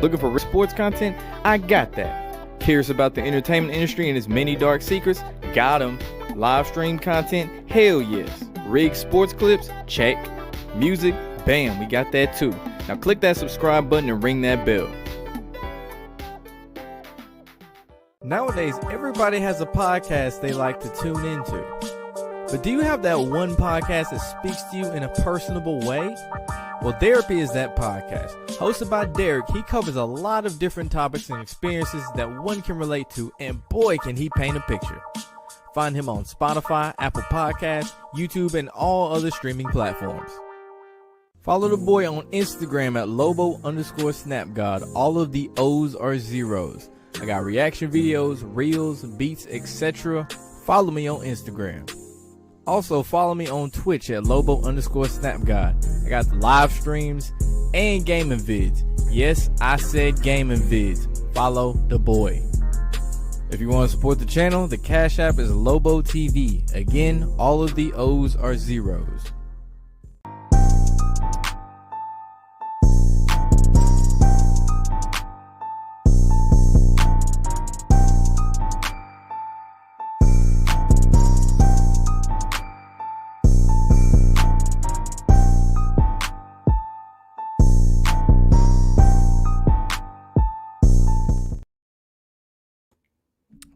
Looking for sports content? I got that. Curious about the entertainment industry and its many dark secrets? Got 'em. Live stream content? Hell yes. Rigged sports clips? Check. Music? Bam, we got that too. Now click that subscribe button and ring that bell. Nowadays, everybody has a podcast they like to tune into. But do you have that one podcast that speaks to you in a personable way? Well, Therapy is that podcast. Hosted by Derek, he covers a lot of different topics and experiences that one can relate to, and boy, can he paint a picture. Find him on Spotify, Apple Podcasts, YouTube, and all other streaming platforms. Follow the boy on Instagram at Lobo_SnapGod. All of the O's are zeros. I got reaction videos, reels, beats, etc. Follow me on Instagram. Also, follow me on Twitch at Lobo_SnapGod. I got the live streams and gaming vids. Yes, I said gaming vids. Follow the boy. If you want to support the channel, the Cash App is Lobo TV. Again, all of the O's are zeros.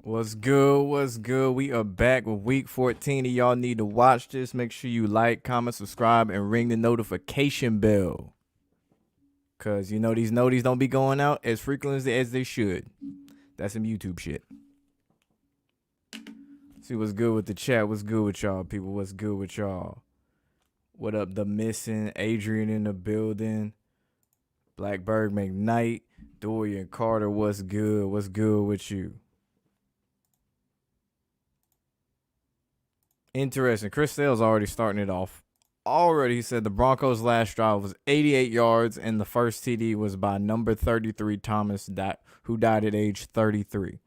What's good? What's good? We are back with week 14 and y'all need to watch this. Make sure you like, comment, subscribe, and ring the notification bell. Cause you know these noties don't be going out as frequently as they should. That's some YouTube shit. See what's good with the chat. What's good with y'all, people? What's good with y'all? What up, the missing? Adrian in the building. Blackberg McKnight. Dorian Carter, what's good? What's good with you? Interesting. Chris Sale's already starting it off. Already, he said the Broncos' last drive was 88 yards, and the first TD was by number 33, Thomas, who died at age 33.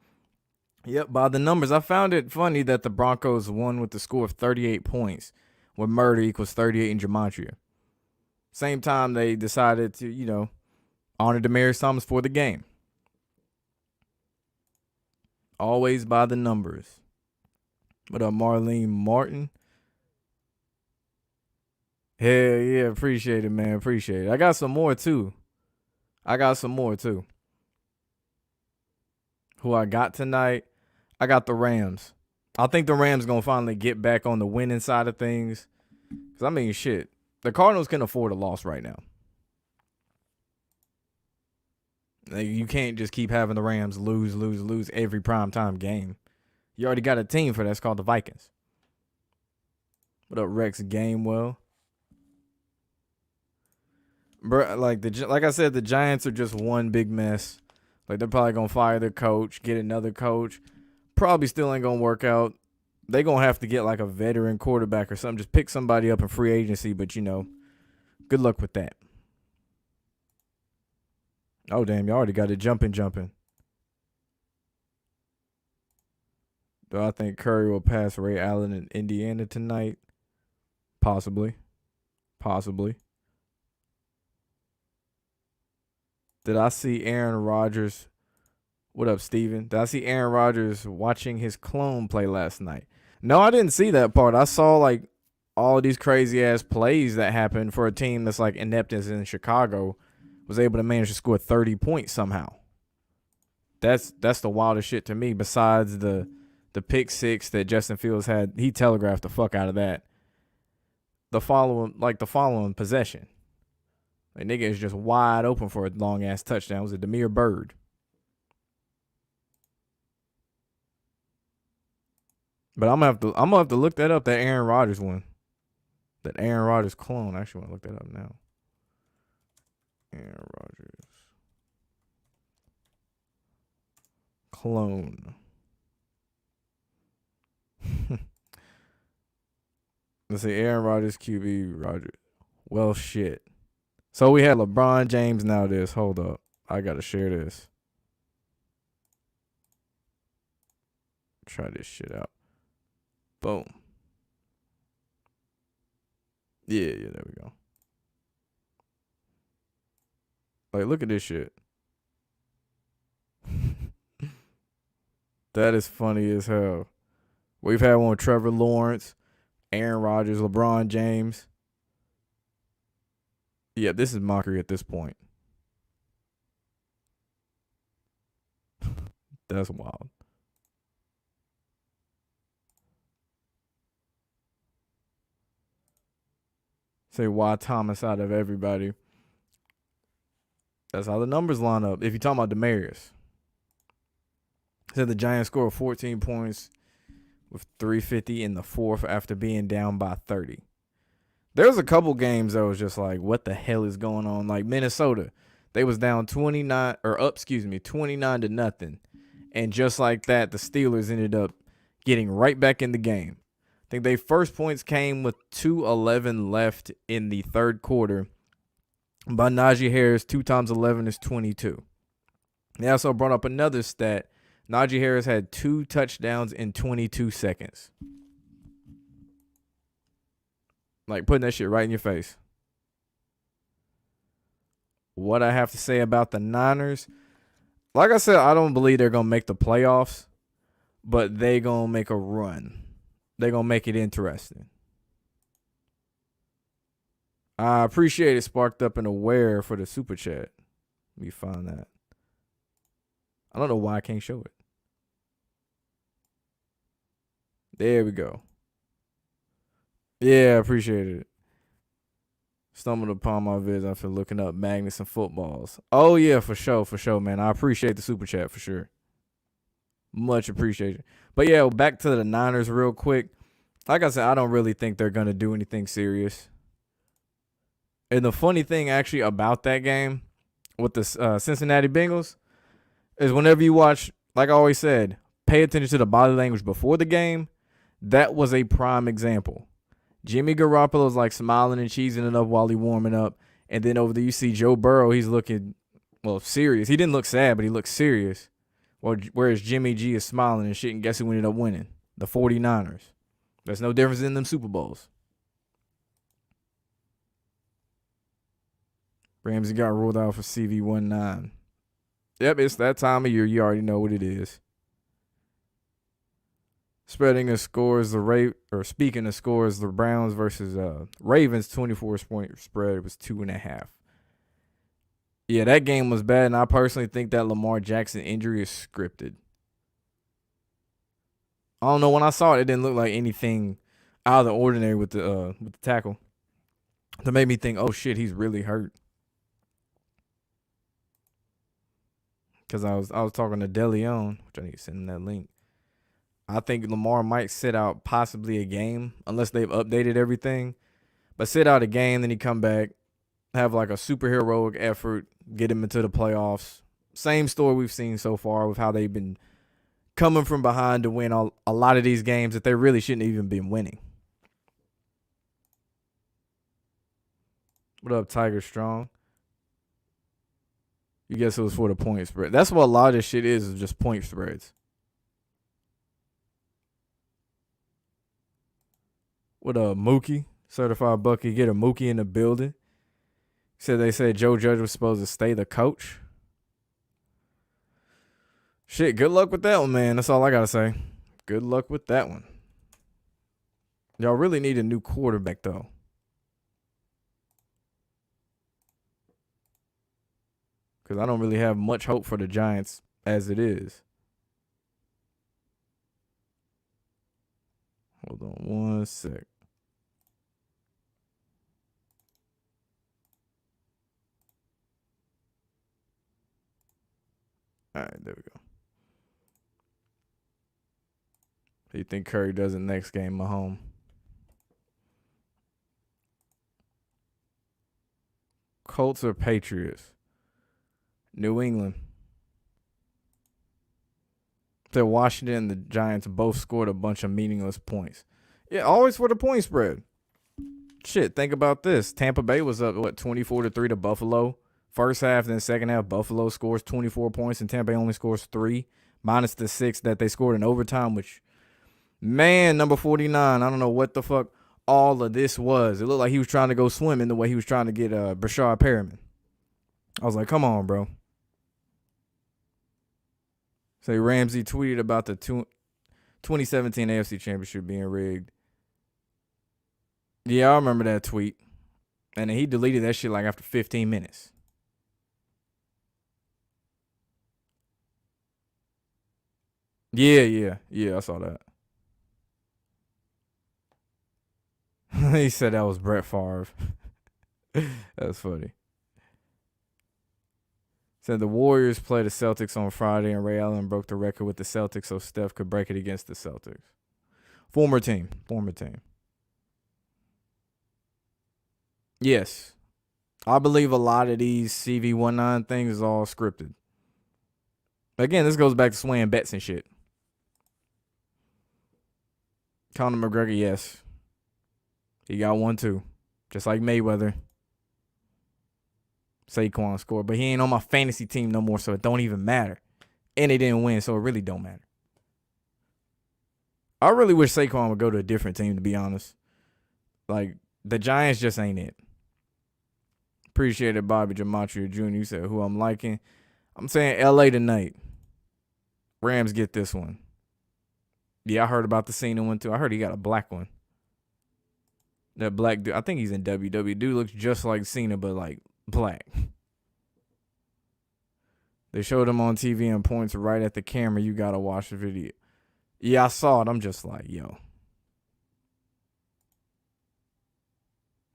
Yep, by the numbers. I found it funny that the Broncos won with the score of 38 points, where murder equals 38 in gematria. Same time, they decided to, honor Demaryius Thomas for the game. Always by the numbers. What up, Marlene Martin? Hell yeah, appreciate it, man. Appreciate it. I got some more, too. Who I got tonight? I got the Rams. I think the Rams going to finally get back on the winning side of things. Because, I mean, shit. The Cardinals can afford a loss right now. You can't just keep having the Rams lose every primetime game. You already got a team for that. It's called the Vikings. What up, Rex Gamewell? Bro, like I said, the Giants are just one big mess. Like, they're probably going to fire their coach, get another coach. Probably still ain't going to work out. They're going to have to get like a veteran quarterback or something. Just pick somebody up in free agency, but, good luck with that. Oh, damn, you already got it jumping. Do I think Curry will pass Ray Allen in Indiana tonight? Possibly. Did I see Aaron Rodgers? What up, Steven? Did I see Aaron Rodgers watching his clone play last night? No, I didn't see that part. I saw like all of these crazy ass plays that happened for a team that's like inept as in Chicago was able to manage to score 30 points somehow. That's the wildest shit to me. Besides the pick six that Justin Fields had, he telegraphed the fuck out of that. The following possession. Like, nigga is just wide open for a long ass touchdown. It was a Demir Bird. But I'm gonna have to look that up, that Aaron Rodgers one. That Aaron Rodgers clone. I actually want to look that up now. Aaron Rodgers clone. Let's see, Aaron Rodgers, QB Rodgers. Well, shit. So we had LeBron James now this. Hold up. I got to share this. Try this shit out. Boom. Yeah, there we go. Like, look at this shit. That is funny as hell. We've had one with Trevor Lawrence, Aaron Rodgers, LeBron James. Yeah, this is mockery at this point. That's wild. Say why Thomas out of everybody. That's how the numbers line up. If you're talking about Demarius. Said the Giants scored 14 points with 3:50 in the fourth after being down by 30. There's a couple games that was just like, what the hell is going on? Like Minnesota, they was down 29 to nothing. And just like that, the Steelers ended up getting right back in the game. I think their first points came with 2:11 left in the third quarter by Najee Harris. 2 times 11 is 22. They also brought up another stat. Najee Harris had 2 touchdowns in 22 seconds. Like putting that shit right in your face. What I have to say about the Niners, like I said, I don't believe they're going to make the playoffs, but they going to make a run. They're going to make it interesting. I appreciate it, Sparked Up and Aware, for the super chat. Let me find that. I don't know why I can't show it. There we go. Yeah, I appreciate it. Stumbled upon my vids after looking up magnets and footballs. Oh, yeah, for sure, man. I appreciate the super chat for sure. Much appreciated. But, yeah, back to the Niners real quick. Like I said, I don't really think they're going to do anything serious. And the funny thing actually about that game with the Cincinnati Bengals is whenever you watch, like I always said, pay attention to the body language before the game. That was a prime example. Jimmy Garoppolo's like smiling and cheesing it up while he's warming up. And then over there you see Joe Burrow, he's looking, well, serious. He didn't look sad, but he looked serious. Whereas Jimmy G is smiling and shit, and guess who ended up winning? The 49ers. There's no difference in them Super Bowls. Ramsey got ruled out for CV19. Yep, it's that time of year. You already know what it is. Speaking of scores, the Browns versus Ravens 24-point spread was 2.5. Yeah, that game was bad, and I personally think that Lamar Jackson injury is scripted. I don't know. When I saw it, it didn't look like anything out of the ordinary with the tackle. That made me think, oh shit, he's really hurt. Because I was talking to DeLeon, which I need to send him that link. I think Lamar might sit out possibly a game unless they've updated everything. But sit out a game, then he come back, have like a superheroic effort, get him into the playoffs. Same story we've seen so far with how they've been coming from behind to win a lot of these games that they really shouldn't even been winning. What up, Tiger Strong? You guess it was for the point spread. That's what a lot of this shit is just point spreads. What up, Mookie? Certified Bucky. Get a Mookie in the building. They said Joe Judge was supposed to stay the coach. Shit, good luck with that one, man. That's all I got to say. Good luck with that one. Y'all really need a new quarterback, though. Because I don't really have much hope for the Giants as it is. Hold on one sec. All right, there we go. Who you think Curry does in next game, Mahomes? Colts or Patriots? New England. That Washington and the Giants both scored a bunch of meaningless points. Yeah, always for the point spread. Shit, think about this. Tampa Bay was up, 24-3 to Buffalo. First half, then second half, Buffalo scores 24 points and Tampa Bay only scores 3, minus the 6 that they scored in overtime, which, man, number 49, I don't know what the fuck all of this was. It looked like he was trying to go swimming the way he was trying to get Brashard Perriman. I was like, come on, bro. Say Ramsey tweeted about the 2017 AFC Championship being rigged. Yeah, I remember that tweet. And then he deleted that shit like after 15 minutes. Yeah, I saw that. He said that was Brett Favre. That's funny. Said the Warriors played the Celtics on Friday, and Ray Allen broke the record with the Celtics so Steph could break it against the Celtics. Former team. Yes. I believe a lot of these CV19 things is all scripted. Again, this goes back to swaying bets and shit. Conor McGregor, yes. He got one too. Just like Mayweather. Saquon scored. But he ain't on my fantasy team no more, so it don't even matter. And they didn't win, so it really don't matter. I really wish Saquon would go to a different team, to be honest. Like, the Giants just ain't it. Appreciate it, Bobby Gematria Jr. You said who I'm liking. I'm saying LA tonight. Rams get this one. Yeah, I heard about the Cena one too. I heard he got a black one. That black dude, I think he's in WWE. Dude looks just like Cena, but like black. They showed him on TV and points right at the camera. You gotta watch the video. Yeah, I saw it. I'm just like, yo.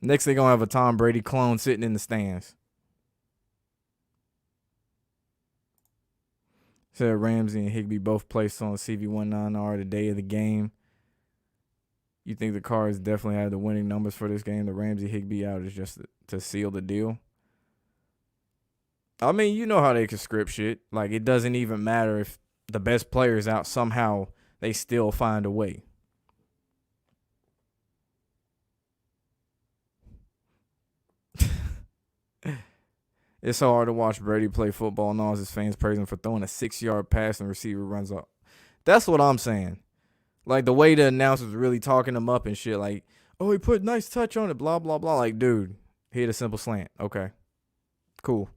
Next, they're going to have a Tom Brady clone sitting in the stands. Said Ramsey and Higbee both placed on CV19R the day of the game. You think the Cards definitely had the winning numbers for this game? The Ramsey-Higbee out is just to seal the deal? I mean, you know how they can script shit. Like, it doesn't even matter if the best player's out. Somehow, they still find a way. It's so hard to watch Brady play football and all his fans praise him for throwing a 6-yard pass and receiver runs up. That's what I'm saying. Like, the way the announcers really talking him up and shit, like, oh, he put nice touch on it, blah, blah, blah. Like, dude, he hit a simple slant. Okay. Cool.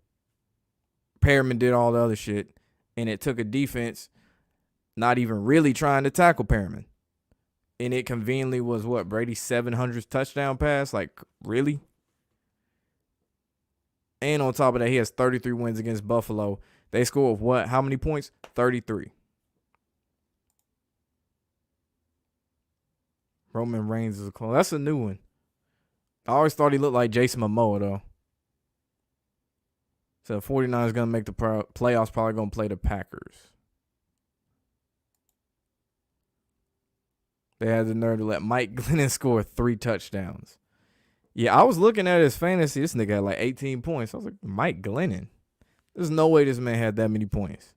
Perriman did all the other shit, and it took a defense not even really trying to tackle Perriman. And it conveniently was, what, Brady's 700th touchdown pass? Like, really? And on top of that, he has 33 wins against Buffalo. They scored what? How many points? 33. Roman Reigns is a clone. That's a new one. I always thought he looked like Jason Momoa, though. So 49 is going to make the playoffs, probably going to play the Packers. They had the nerve to let Mike Glennon score 3 touchdowns. Yeah, I was looking at his fantasy. This nigga had like 18 points. I was like, Mike Glennon. There's no way this man had that many points.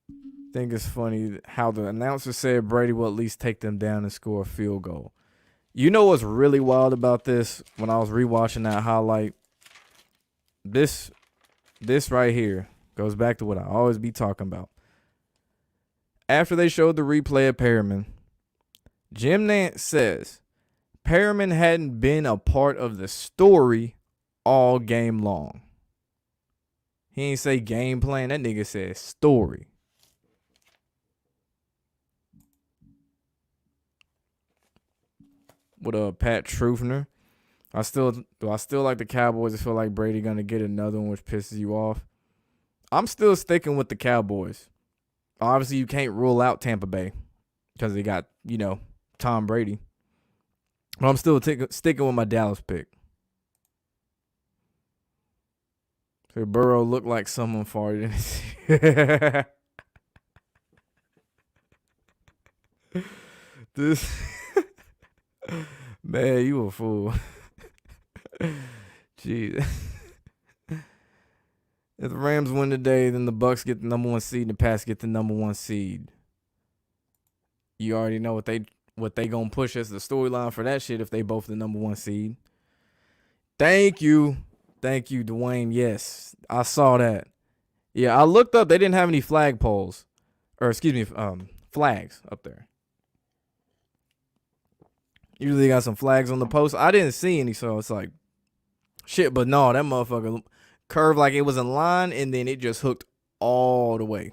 I think it's funny how the announcer said Brady will at least take them down and score a field goal. You know what's really wild about this? When I was rewatching that highlight, this right here goes back to what I always be talking about. After they showed the replay of Perriman, Jim Nantz says Perriman hadn't been a part of the story all game long. He ain't say game plan. That nigga said story. With Pat Trufner. I still like the Cowboys. I feel like Brady gonna get another one, which pisses you off. I'm still sticking with the Cowboys. Obviously, you can't rule out Tampa Bay because they got, Tom Brady. But I'm still sticking with my Dallas pick. So Burrow looked like someone farted in his This man, you a fool. Jeez. If the Rams win today, then the Bucks get the number 1 seed and the Pats get the number 1 seed. You already know what they gonna push as the storyline for that shit if they both the number 1 seed. Thank you, Dwayne. Yes, I saw that. Yeah, I looked up. They didn't have any flags up there. Usually they got some flags on the post. I didn't see any, so it's like, Shit, but no, that motherfucker curved like it was in line, and then it just hooked all the way.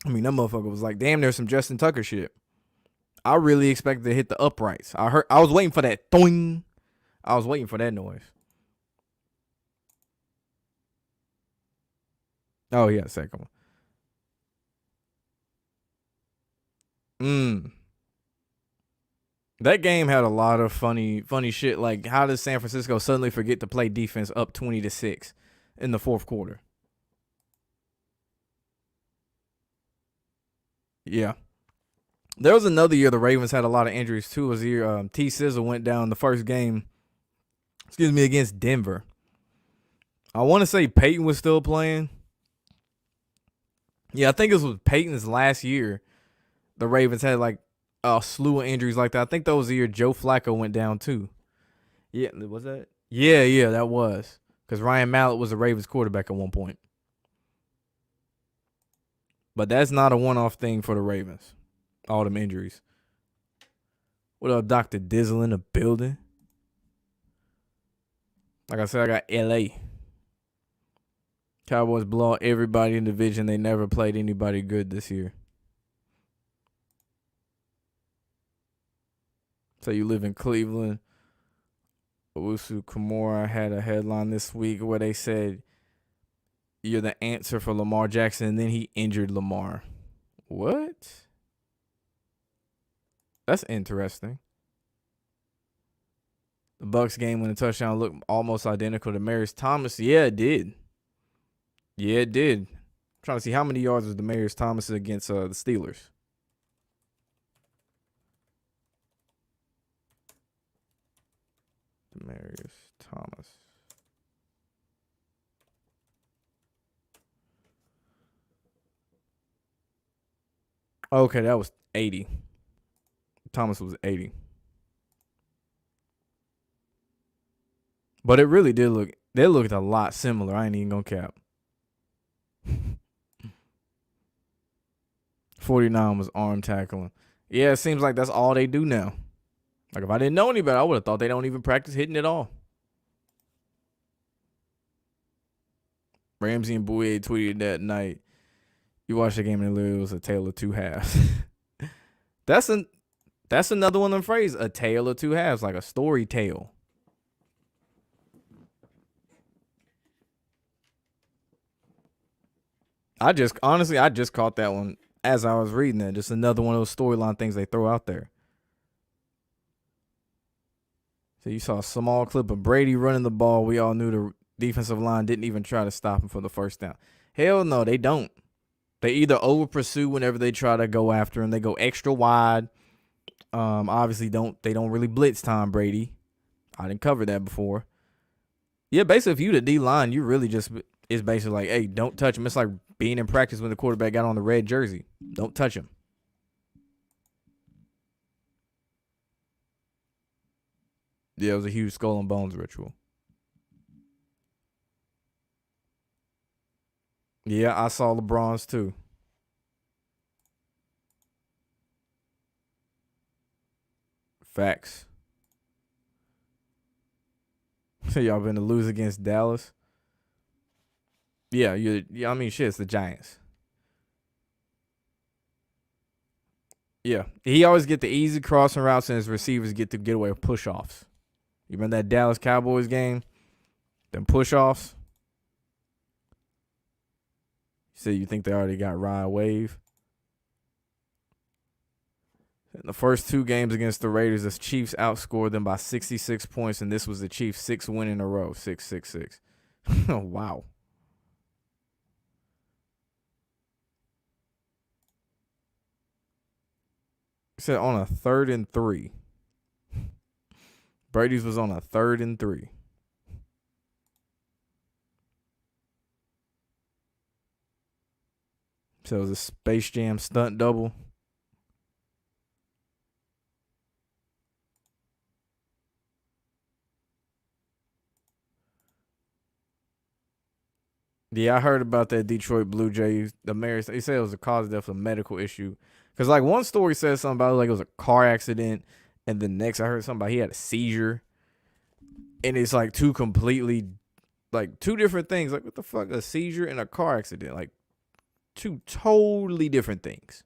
I mean, that motherfucker was like, damn, there's some Justin Tucker shit. I really expected to hit the uprights. I was waiting for that thoing. I was waiting for that noise. Oh yeah, second one. That game had a lot of funny shit. Like, how does San Francisco suddenly forget to play defense up 20-6 in the fourth quarter? Yeah. There was another year the Ravens had a lot of injuries too. It was the year T. Sizzle went down the first game, against Denver. I want to say Peyton was still playing. Yeah, I think it was Peyton's last year. The Ravens had like a slew of injuries like that. I think that was the year Joe Flacco went down too. Yeah, was that? Yeah, that was. Because Ryan Mallett was the Ravens quarterback at one point. But that's not a one-off thing for the Ravens. All them injuries. What up, Dr. Dizzle in the building? Like I said, I got LA. Cowboys blow out everybody in the division. They never played anybody good this year. So you live in Cleveland. Owusu Kamara had a headline this week where they said you're the answer for Lamar Jackson, and then he injured Lamar. What? That's interesting. The Bucs game when the touchdown looked almost identical to Demaryius Thomas. Yeah, it did. I'm trying to see how many yards was Demaryius Thomas against the Steelers. Demaryius Thomas. Okay, that was 80. Thomas was 80. But it really did look, they looked a lot similar. I ain't even gonna cap. 49 was arm tackling. Yeah, it seems like that's all they do now. Like, if I didn't know any better, I would have thought they don't even practice hitting at all. Ramsey and Bouye tweeted that night. You watched the game and it was a tale of two halves. That's another one of them phrases. A tale of two halves, like a story tale. I just caught that one as I was reading it. Just another one of those storyline things they throw out there. So you saw a small clip of Brady running the ball. We all knew the defensive line didn't even try to stop him for the first down. Hell no, they don't. They either over pursue whenever they try to go after him. They go extra wide. Obviously they don't really blitz Tom Brady. I didn't cover that before. Yeah, basically if you the D line, you really just it's basically like, hey, don't touch him. It's like being in practice when the quarterback got on the red jersey. Don't touch him. Yeah, it was a huge skull and bones ritual. Yeah, I saw LeBron's too. Facts. So y'all been to lose against Dallas? Yeah, I mean, shit, it's the Giants. Yeah, he always get the easy crossing routes, and his receivers get to get away with push-offs. You remember that Dallas Cowboys game? Them push-offs? You say you think they already got Ryan Wave? In the first two games against the Raiders, the Chiefs outscored them by 66 points, and this was the Chiefs' sixth win in a row, 6-6-6. Wow. Said on a 3rd and 3. Brady's was on a 3rd and 3. So it was a Space Jam stunt double. Yeah, I heard about that Detroit Blue Jays. The mayor, they said it was a cause of death, a medical issue. Because, like, one story says something about like it was a car accident. And the next, I heard something about he had a seizure. And it's like two different things. Like, what the fuck? A seizure and a car accident. Like, two totally different things.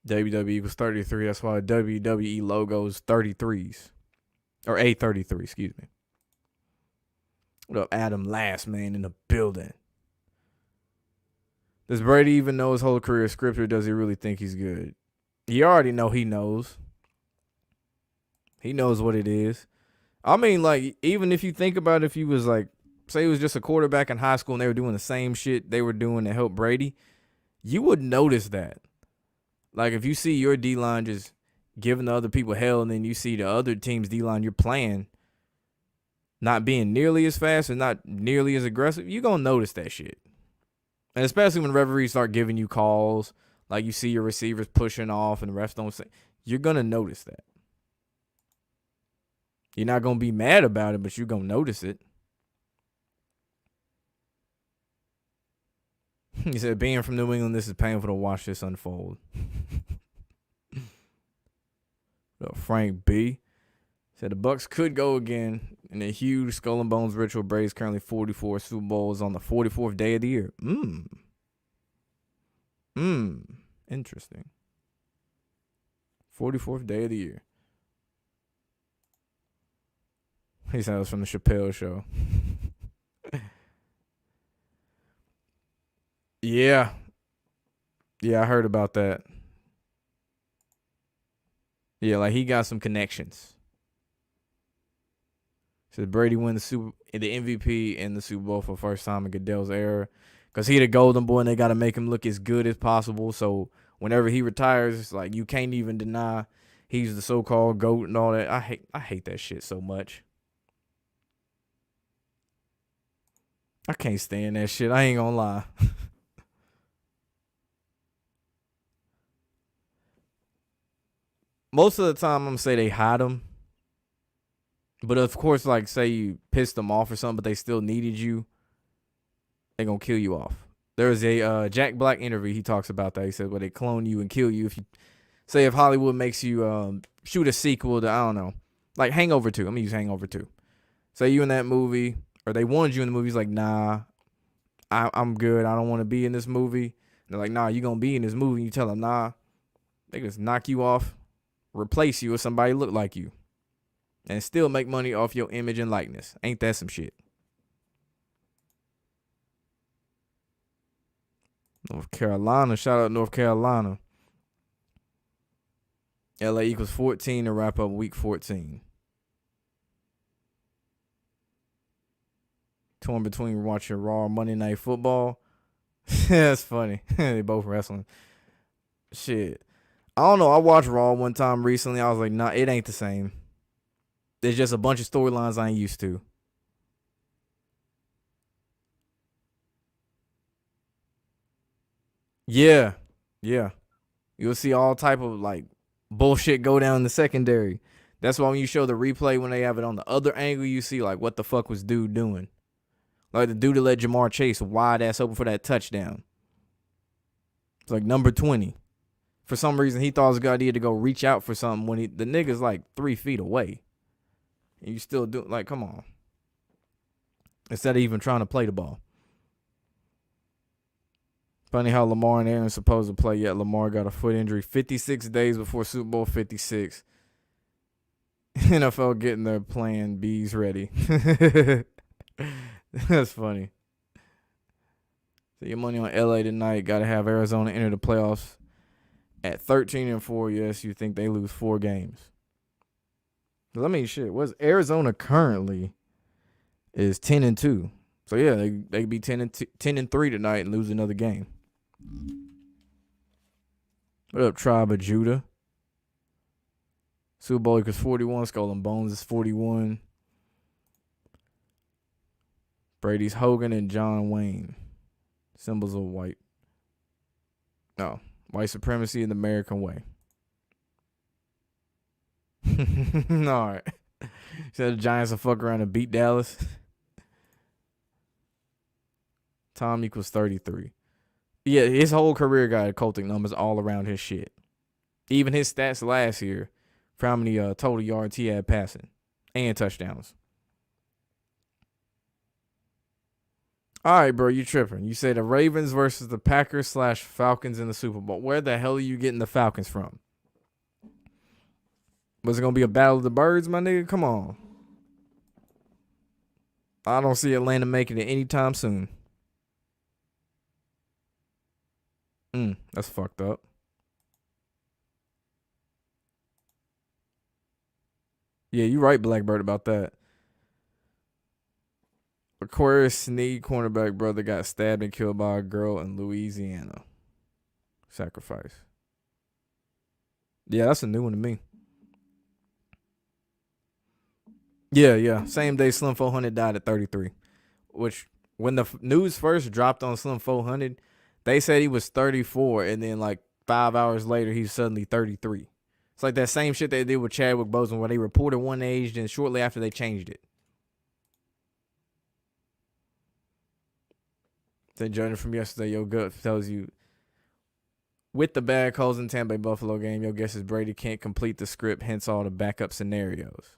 WWE equals 33. That's why WWE logo is 33s. Or A33, excuse me. What up, Adam? Last man in the building. Does Brady even know his whole career is scripted, or does he really think he's good? You already know he knows. He knows what it is. I mean, like, even if you think about it, if he was like, say he was just a quarterback in high school and they were doing the same shit they were doing to help Brady, you would notice that. Like, if you see your D-line just giving the other people hell, and then you see the other team's D-line you're playing not being nearly as fast and not nearly as aggressive, you're going to notice that shit. And especially when referees start giving you calls, like you see your receivers pushing off and the refs don't say, you're going to notice that. You're not going to be mad about it, but you're going to notice it. He said, being from New England, this is painful to watch this unfold. Frank B. said the Bucks could go again in a huge skull and bones ritual. Brady's currently 44 Super Bowls on the 44th day of the year. Interesting. 44th day of the year. He said it was from the Chappelle Show. Yeah, I heard about that. Yeah, like he got some connections. Said Brady win the MVP in the Super Bowl for the first time in Goodell's era, because he the golden boy and they got to make him look as good as possible. So whenever he retires, it's like you can't even deny he's the so-called GOAT and all that. I hate that shit so much. I can't stand that shit. I ain't gonna lie. Most of the time, I'm going to say they hide him. But of course, like, say you pissed them off or something, but they still needed you, they're going to kill you off. There's a Jack Black interview. He talks about that. He said, well, they clone you and kill you. If Hollywood makes you shoot a sequel to, I don't know, like Hangover 2. I'm going to use Hangover 2. Say you in that movie, or they wanted you in the movie. He's like, nah, I'm good. I don't want to be in this movie. And they're like, nah, you're going to be in this movie. And you tell them, nah, they just knock you off. Replace you with somebody look like you and still make money off your image and likeness. Ain't that some shit? North Carolina. Shout out North Carolina. LA equals 14 to wrap up week 14. Torn between watching Raw or Monday Night Football. That's funny. They both wrestling. Shit. I don't know. I watched Raw one time recently. I was like, nah, it ain't the same. There's just a bunch of storylines I ain't used to. Yeah. You'll see all type of like bullshit go down in the secondary. That's why when you show the replay, when they have it on the other angle, you see like what the fuck was dude doing. Like the dude that let Jamar Chase wide ass open for that touchdown. It's like number 20. For some reason, he thought it was a good idea to go reach out for something when the nigga's like 3 feet away. And you still do, like, come on. Instead of even trying to play the ball. Funny how Lamar and Aaron supposed to play, yet Lamar got a foot injury 56 days before Super Bowl 56. NFL getting their plan B's ready. That's funny. So your money on LA tonight. Got to have Arizona enter the playoffs. At 13-4, yes, you think they lose 4 games. I mean, shit. What's Arizona currently is 10-2. So yeah, they be 10-3 tonight and lose another game. What up, Tribe of Judah? Super Bowl equals 41. Skull and Bones is 41. Brady's Hogan and John Wayne. Symbols of white. No. White supremacy in the American way. All right. Said the Giants will fuck around and beat Dallas. Tom equals 33. Yeah, his whole career got occultic numbers all around his shit. Even his stats last year for how many total yards he had passing and touchdowns. All right, bro, you tripping. You say the Ravens versus the Packers / Falcons in the Super Bowl. Where the hell are you getting the Falcons from? Was it going to be a battle of the birds, my nigga? Come on. I don't see Atlanta making it anytime soon. That's fucked up. Yeah, you right, Blackbird, about that. Aquarius Sneed cornerback brother got stabbed and killed by a girl in Louisiana. Sacrifice. Yeah, that's a new one to me. Yeah. Same day Slim 400 died at 33. Which, when the news first dropped on Slim 400, they said he was 34, and then like 5 hours later, he's suddenly 33. It's like that same shit they did with Chadwick Boseman, where they reported one age, and shortly after they changed it. Then judging from yesterday, your gut tells you, with the bad calls in Tampa Bay Buffalo game, your guess is Brady can't complete the script, hence all the backup scenarios.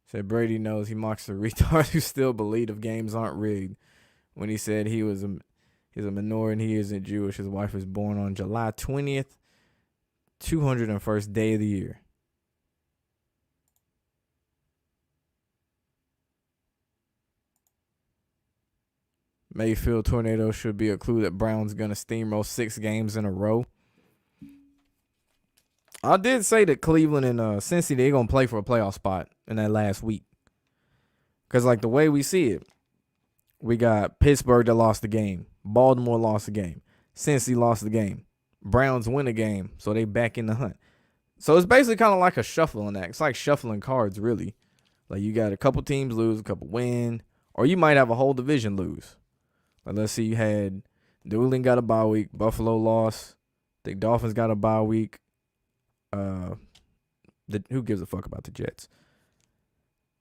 Said Brady knows he mocks the retards who still believe if games aren't rigged. When he said he's a minority and he isn't Jewish. His wife was born on July 20th, 201st day of the year. Mayfield tornado should be a clue that Brown's going to steamroll 6 games in a row. I did say that Cleveland and Cincy, they're going to play for a playoff spot in that last week. Because, like, the way we see it, we got Pittsburgh that lost the game. Baltimore lost the game. Cincy lost the game. Browns win the game, so they back in the hunt. So it's basically kind of like a shuffling act. It's like shuffling cards, really. Like, you got a couple teams lose, a couple win, or you might have a whole division lose. Like, let's see, you had New England got a bye week. Buffalo lost. The Dolphins got a bye week. Who gives a fuck about the Jets?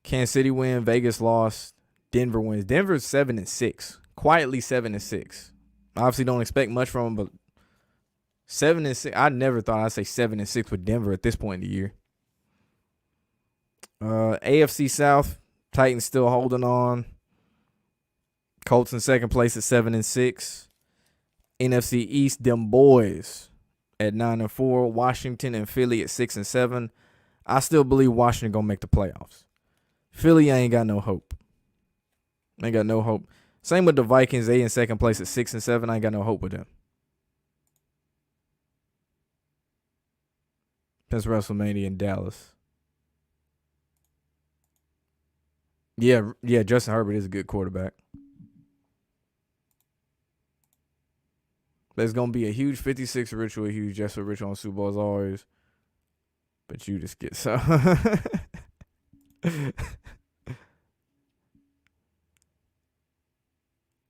Kansas City win. Vegas lost. Denver wins. Denver's 7-6. Quietly 7-6. Obviously, don't expect much from them, but 7-6. I never thought I'd say 7-6 with Denver at this point in the year. AFC South, Titans still holding on. Colts in second place at 7-6. NFC East, them boys at 9-4. Washington and Philly at 6-7. I still believe Washington gonna make the playoffs. Philly ain't got no hope. Ain't got no hope. Same with the Vikings. They in second place at 6-7. I ain't got no hope with them. Since WrestleMania in Dallas. Yeah, Justin Herbert is a good quarterback. There's going to be a huge 56 ritual, a huge Jester ritual on Super Bowl as always. But you just get so.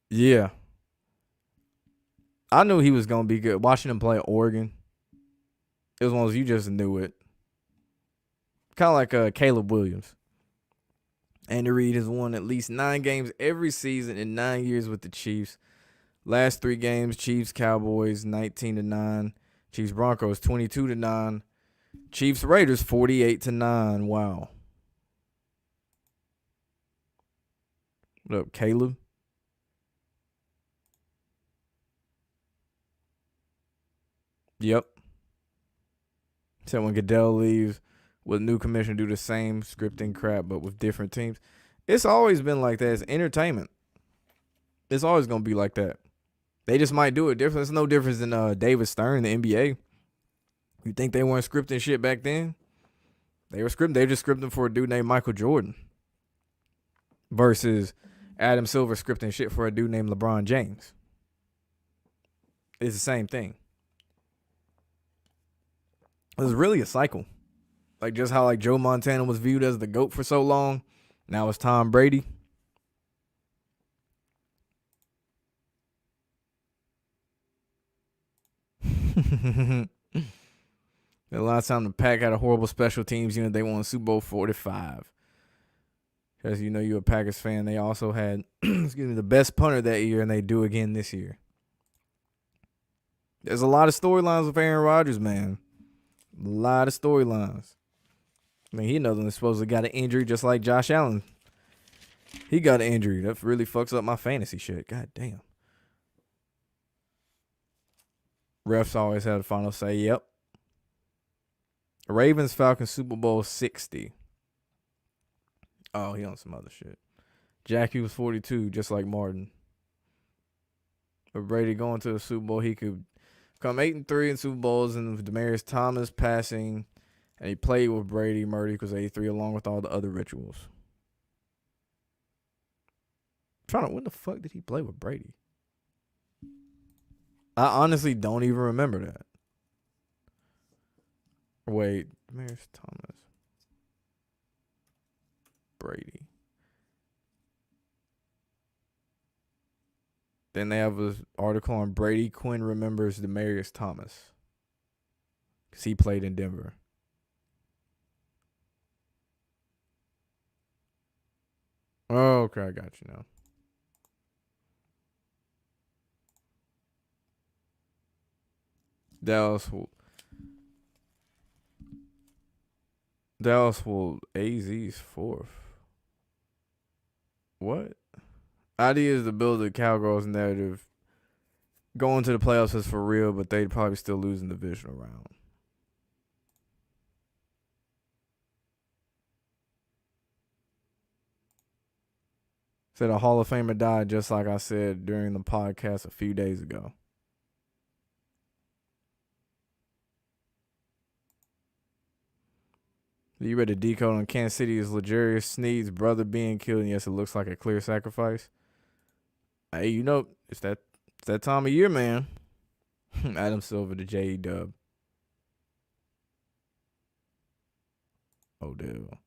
Yeah. I knew he was going to be good. Watching him play Oregon, it was one of those, you just knew it. Kind of like Caleb Williams. Andy Reid has won at least 9 games every season in 9 years with the Chiefs. Last 3 games, Chiefs Cowboys 19-9, Chiefs Broncos 22-9, Chiefs Raiders 48-9. Wow. What up, Caleb? Yep. Said when Goodell leaves, will new commissioner do the same scripting crap but with different teams? It's always been like that. It's entertainment. It's always gonna be like that. They just might do it different. There's no difference than David Stern, the NBA. You think they weren't scripting shit back then? They were scripting. They were just scripting for a dude named Michael Jordan. Versus Adam Silver scripting shit for a dude named LeBron James. It's the same thing. It was really a cycle. Like just how like Joe Montana was viewed as the GOAT for so long. Now it's Tom Brady. A lot of time the Pack had a horrible special teams unit. They won Super Bowl 45. Because you know you're a Packers fan. They also had the best punter that year, and they do again this year. There's a lot of storylines with Aaron Rodgers, man. A lot of storylines. I mean, he another one supposedly got an injury just like Josh Allen. He got an injury. That really fucks up my fantasy shit. God damn. Refs always have the final say. Yep. Ravens Falcons Super Bowl 60. Oh, he on some other shit. Jackie was 42, just like Martin. But Brady going to the Super Bowl, he could come 8-3 in Super Bowls, and with Demaryius Thomas passing, and he played with Brady. Murray was 83, along with all the other rituals. When the fuck did he play with Brady? I honestly don't even remember that. Wait, Demaryius Thomas, Brady. Then they have an article on Brady Quinn remembers Demaryius Thomas, because he played in Denver. Oh, okay, I got you now. Dallas will AZ's fourth. What? Idea is to build the Cowgirls narrative. Going to the playoffs is for real, but they'd probably still lose in the divisional round. Said a Hall of Famer died, just like I said during the podcast a few days ago. You read the decode on Kansas City is L'Jarius Sneed's brother being killed, and yes, it looks like a clear sacrifice. Hey, you know, it's that time of year, man. Adam Silver to J-Dub. Odell.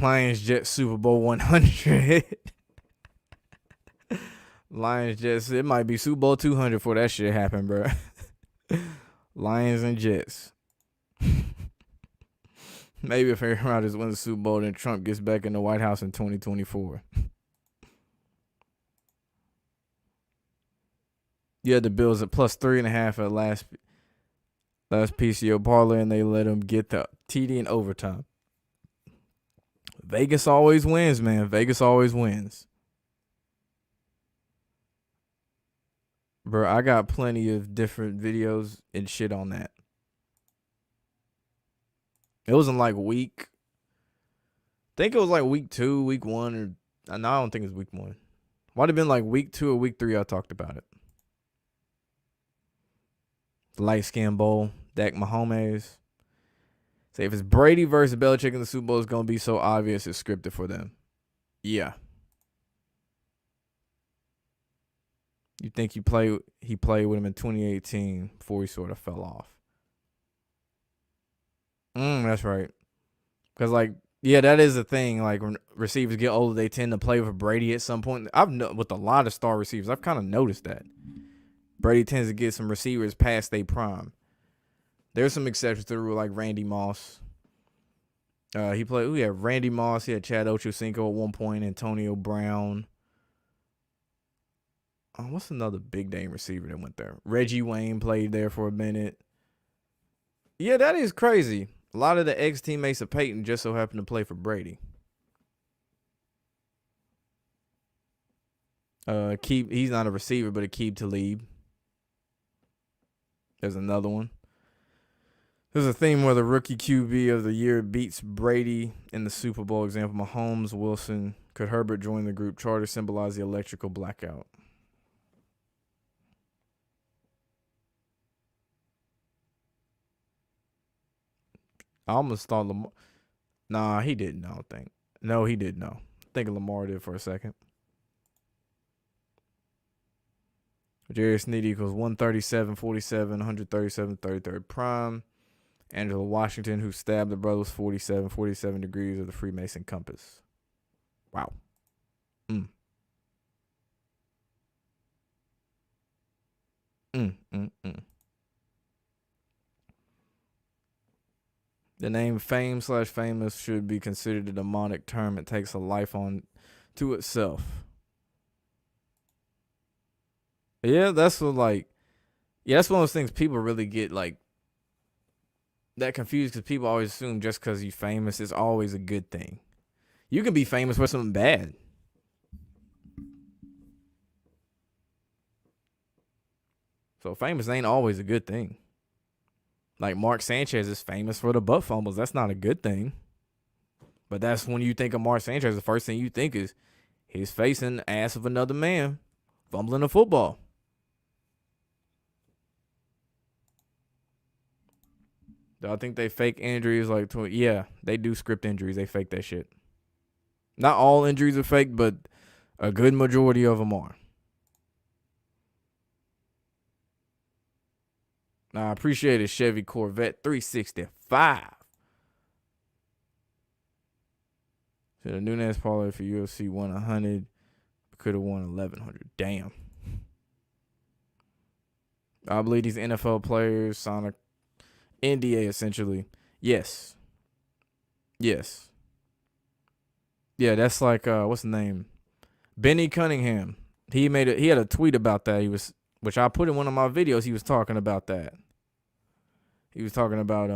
Lions Jets Super Bowl 100. Lions Jets. It might be Super Bowl 200 before that shit happen, bro. Lions and Jets. Maybe if Aaron Rodgers wins the Super Bowl, then Trump gets back in the White House in 2024. Yeah, the Bills at plus 3.5 at last PCO parlay, and they let them get the TD in overtime. Vegas always wins, man. Vegas always wins. Bro, I got plenty of different videos and shit on that. It wasn't like week. I think it was like week 2, week 1, or no, I don't think it was week 1. Might have been like week 2 or week 3 I talked about it. The light skin bowl, Dak Mahomes. Say if it's Brady versus Belichick in the Super Bowl, it's gonna be so obvious it's scripted for them. Yeah. You think he played with him in 2018 before he sort of fell off. That's right. Because, like, yeah, that is the thing. Like, when receivers get older, they tend to play with Brady at some point. With a lot of star receivers, I've kind of noticed that. Brady tends to get some receivers past their prime. There's some exceptions to the rule, like Randy Moss. He had Randy Moss. He had Chad Ochocinco at one point, Antonio Brown. What's another big name receiver that went there? Reggie Wayne played there for a minute. Yeah, that is crazy. A lot of the ex-teammates of Peyton just so happened to play for Brady. He's not a receiver, but Aqib Talib. There's another one. There's a theme where the rookie QB of the year beats Brady in the Super Bowl. Example, Mahomes, Wilson. Could Herbert join the group? Charter symbolize the electrical blackout. I almost thought Lamar. Nah, he didn't, I don't think. No, he didn't, no. I think Lamar did for a second. Jerry Sneed equals 137, 47, 137, 33rd prime. Angela Washington, who stabbed the brothers 47 degrees of the Freemason compass. Wow. The name fame/famous should be considered a demonic term. It takes a life on to itself. Yeah, that's what, like, Yeah, that's one of those things people really get like that confused because people always assume just because you're famous is always a good thing. You can be famous for something bad. So famous ain't always a good thing. Like Mark Sanchez is famous for the butt fumbles. That's not a good thing. But that's when you think of Mark Sanchez, the first thing you think is he's facing the ass of another man fumbling a football. Do I think they fake injuries like yeah, they do script injuries. They fake that shit. Not all injuries are fake, but a good majority of them are. Now, I appreciate a Chevy Corvette 365. So the Nunez parlay for UFC won 100, could have won 1,100. Damn. I believe these NFL players sign a NDA essentially. Yes. Yes. Yeah, that's like what's the name? Benny Cunningham. He had a tweet about that. Which I put in one of my videos. He was talking about that. He was talking about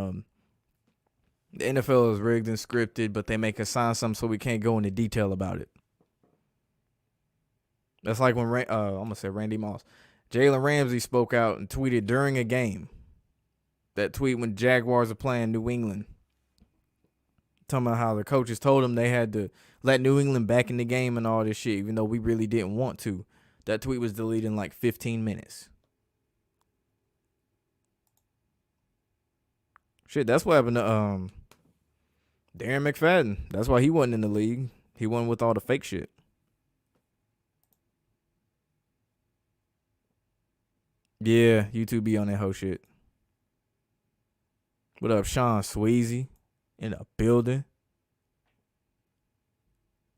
the NFL is rigged and scripted, but they make us sign something so we can't go into detail about it. That's like when I'm gonna say Randy Moss. Jalen Ramsey spoke out and tweeted during a game. That tweet when Jaguars are playing New England. Talking about how the coaches told them they had to let New England back in the game and all this shit, even though we really didn't want to. That tweet was deleted in like 15 minutes. Shit, that's what happened to Darren McFadden. That's why he wasn't in the league. He wasn't with all the fake shit. Yeah, YouTube be on that whole shit. What up, Sean Sweezy? In the building.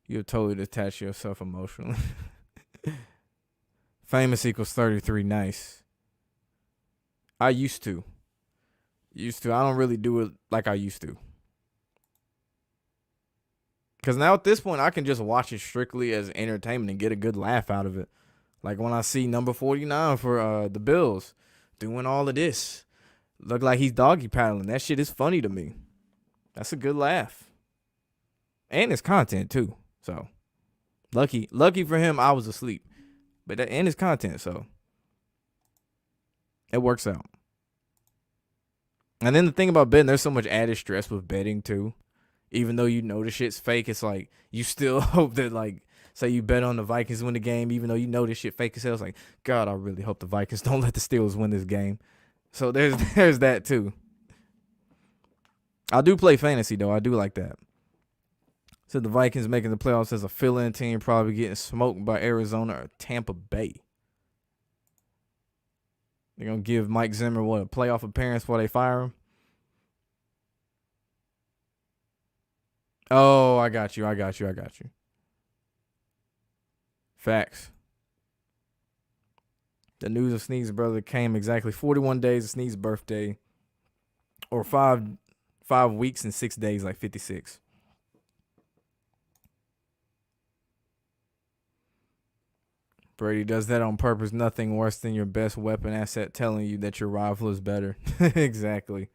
You'll totally detach yourself emotionally. Famous equals 33. Nice. I used to. I don't really do it like I used to. Because now at this point, I can just watch it strictly as entertainment and get a good laugh out of it. Like when I see number 49 for the Bills doing all of this. Look like he's doggy paddling. That shit is funny to me. That's a good laugh. And it's content too. So lucky for him, I was asleep. But and it's content, so it works out. And then the thing about betting, there's so much added stress with betting too. Even though you know the shit's fake, it's like you still hope that, like, say you bet on the Vikings win the game, even though you know this shit fake as hell. It's like, God, I really hope the Vikings don't let the Steelers win this game. So there's that too. I do play fantasy though. I do like that. So the Vikings making the playoffs as a fill-in team, probably getting smoked by Arizona or Tampa Bay. They're going to give Mike Zimmer, a playoff appearance before they fire him? Oh, I got you. Facts. The news of Snead's brother came exactly 41 days of Snead's birthday, or 5 weeks and 6 days, like 56. Brady does that on purpose. Nothing worse than your best weapon asset telling you that your rival is better. Exactly.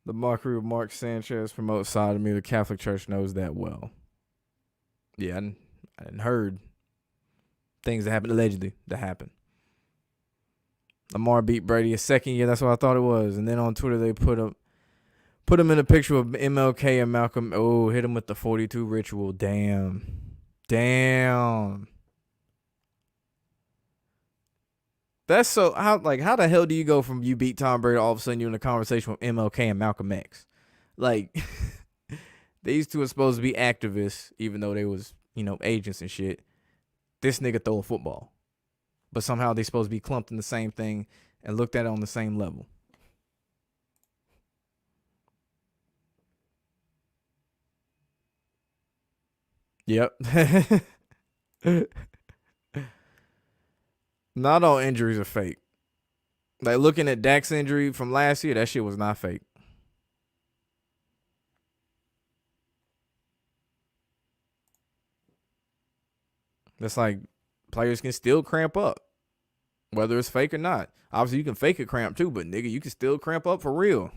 The mockery of Mark Sanchez promotes sodomy. The Catholic Church knows that well. Yeah, I didn't heard things that happened allegedly that happened. Lamar beat Brady a second year. That's what I thought it was. And then on Twitter they put him in a picture of MLK and Malcolm. Oh, hit him with the 42 ritual. Damn. That's so how the hell do you go from you beat Tom Brady all of a sudden you're in a conversation with MLK and Malcolm X? Like these two are supposed to be activists, even though they was, agents and shit. This nigga throw a football. But somehow they supposed to be clumped in the same thing and looked at it on the same level. Yep. Not all injuries are fake. Like looking at Dak's injury from last year, that shit was not fake. That's like players can still cramp up, whether it's fake or not. Obviously, you can fake a cramp too, but nigga, you can still cramp up for real.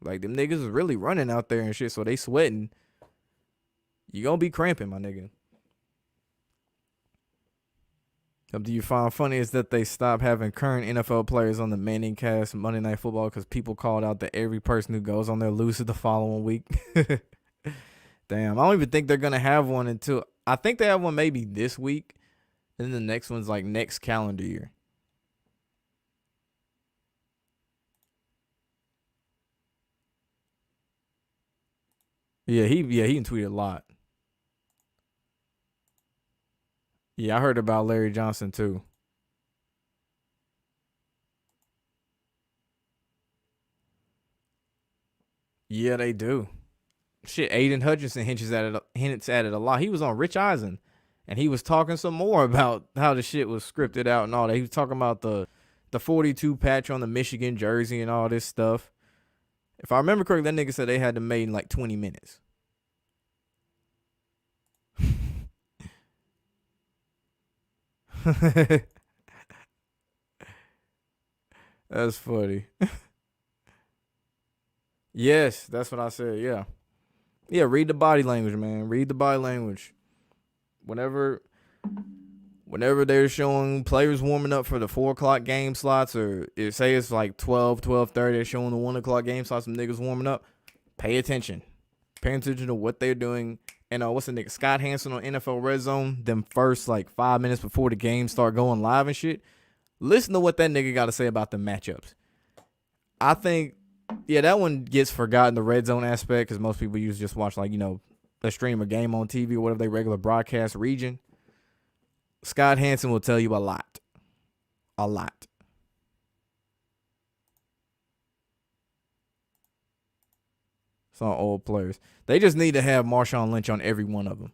Like, them niggas is really running out there and shit, so they sweating. You gonna be cramping, my nigga. What do you find funny is that they stopped having current NFL players on the Manning cast Monday Night Football because people called out that every person who goes on there loses the following week. Damn, I don't even think they're gonna have one until I think they have one maybe this week, and then the next one's like next calendar year. He can tweet a lot. Yeah, I heard about Larry Johnson too. Yeah, they do. Shit, Aiden Hutchinson hints at it a lot. He was on Rich Eisen, and he was talking some more about how the shit was scripted out and all that. He was talking about the 42 patch on the Michigan jersey and all this stuff. If I remember correctly, that nigga said they had them made in like 20 minutes. That's funny. Yes, that's what I said. Yeah. Yeah, read the body language, man. Read the body language. Whenever they're showing players warming up for the 4 o'clock game slots, or say it's like 12:30, they're showing the 1 o'clock game slots, some niggas warming up, pay attention. Pay attention to what they're doing. And what's the nigga? Scott Hansen on NFL Red Zone, them first like 5 minutes before the game start going live and shit. Listen to what that nigga got to say about the matchups. I think, yeah, that one gets forgotten, the red zone aspect, because most people usually just watch, like, a stream a game on TV or whatever they regular broadcast region. Scott Hansen will tell you a lot. A lot. It's all old players. They just need to have Marshawn Lynch on every one of them.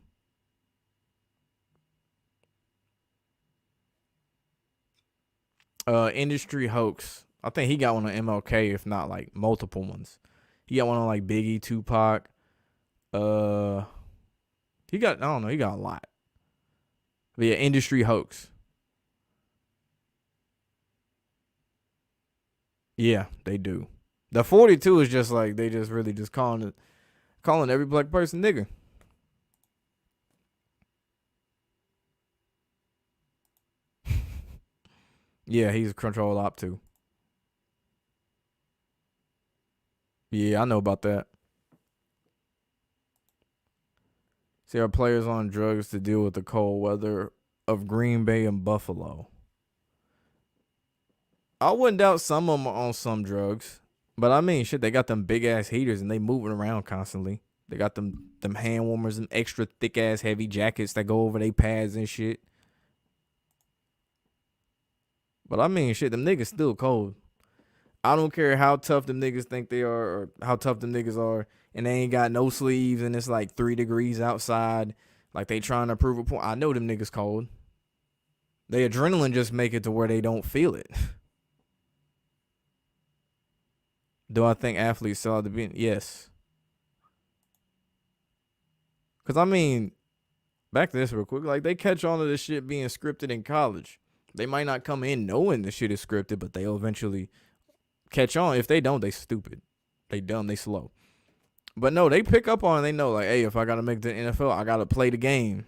Industry hoax. I think he got one on MLK, if not like multiple ones. He got one on like Biggie, Tupac. He got a lot. But yeah, industry hoax. Yeah, they do. The 42 is just like they just really just calling every black person nigga. Yeah, he's a control op too. Yeah, I know about that. See, our players on drugs to deal with the cold weather of Green Bay and Buffalo. I wouldn't doubt some of them are on some drugs. But I mean, shit, they got them big ass heaters and they moving around constantly. They got them hand warmers and extra thick ass heavy jackets that go over their pads and shit. But I mean, shit, them niggas still cold. I don't care how tough them niggas think they are or how tough them niggas are, and they ain't got no sleeves and it's like 3 degrees outside. Like they trying to prove a point. I know them niggas cold. They adrenaline just make it to where they don't feel it. Do I think athletes sell out to be? Yes. Because, I mean, back to this real quick. Like, they catch on to this shit being scripted in college. They might not come in knowing the shit is scripted, but they'll eventually catch on. If they don't, they stupid. They dumb. They slow. But no, they pick up on it. They know, like, hey, if I got to make the NFL, I got to play the game.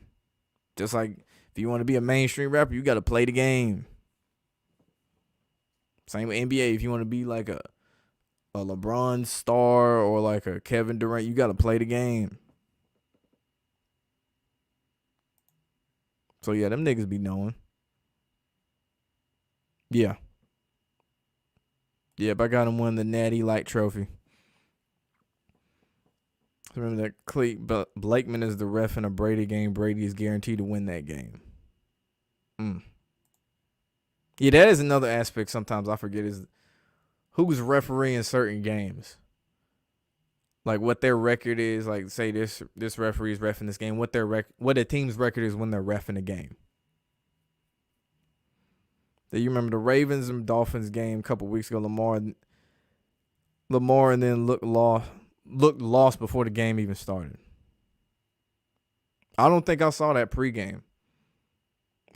Just like if you want to be a mainstream rapper, you got to play the game. Same with NBA. If you want to be like a LeBron star or like a Kevin Durant, you got to play the game. So, yeah, them niggas be knowing. Yeah. Yep, I got him win the Natty Light Trophy. Remember that Blakeman is the ref in a Brady game. Brady is guaranteed to win that game. Yeah, that is another aspect sometimes I forget is who's refereeing certain games. Like what their record is. Like say this referee is reffing this game. What the team's record is when they're reffing a game. Do you remember the Ravens and Dolphins game a couple weeks ago? Lamar and then looked lost before the game even started. I don't think I saw that pregame.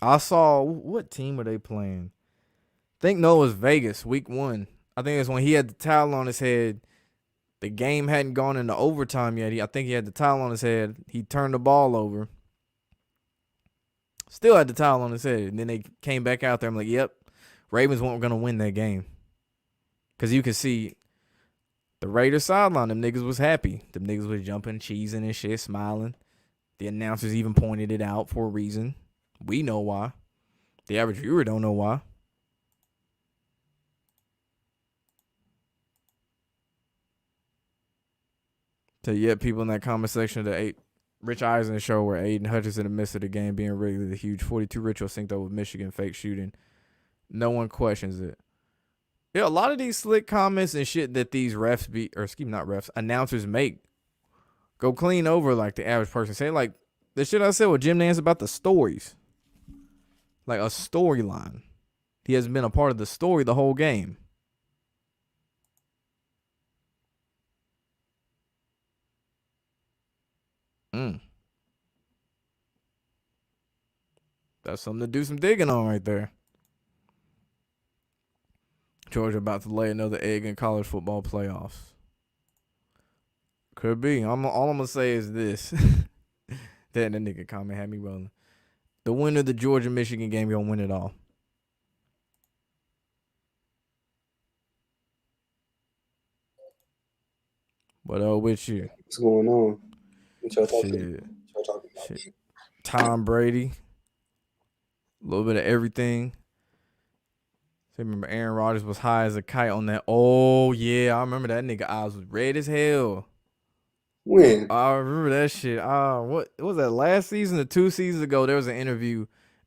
I saw what team were they playing? I think no, it was Vegas, week 1. I think it's when he had the towel on his head. The game hadn't gone into overtime yet. I think he had the towel on his head. He turned the ball over. Still had the towel on his head. And then they came back out there. I'm like, yep, Ravens weren't going to win that game. Because you can see the Raiders sideline, them niggas was happy. Them niggas was jumping, cheesing and shit, smiling. The announcers even pointed it out for a reason. We know why. The average viewer don't know why. So yet people in that comment section of the Rich Eisen show where Aiden Hutchinson in the midst of the game being really the huge 42 ritual synced up with Michigan fake shooting. No one questions it. Yeah, a lot of these slick comments and shit that these announcers make go clean over like the average person. Say like the shit I said with Jim Nance about the stories. Like a storyline. He has been a part of the story the whole game. That's something to do some digging on right there. Georgia about to lay another egg in college football playoffs. Could be. All I'm going to say is this. That nigga comment had me rolling. The winner of the Georgia-Michigan game going to win it all. What with you? What's going on? What y'all talking about? Tom Brady. A little bit of everything. I remember Aaron Rodgers was high as a kite on that. Oh, yeah. I remember that nigga eyes was red as hell. When? I remember that shit. What was that, last season or 2 seasons ago? There was an interview.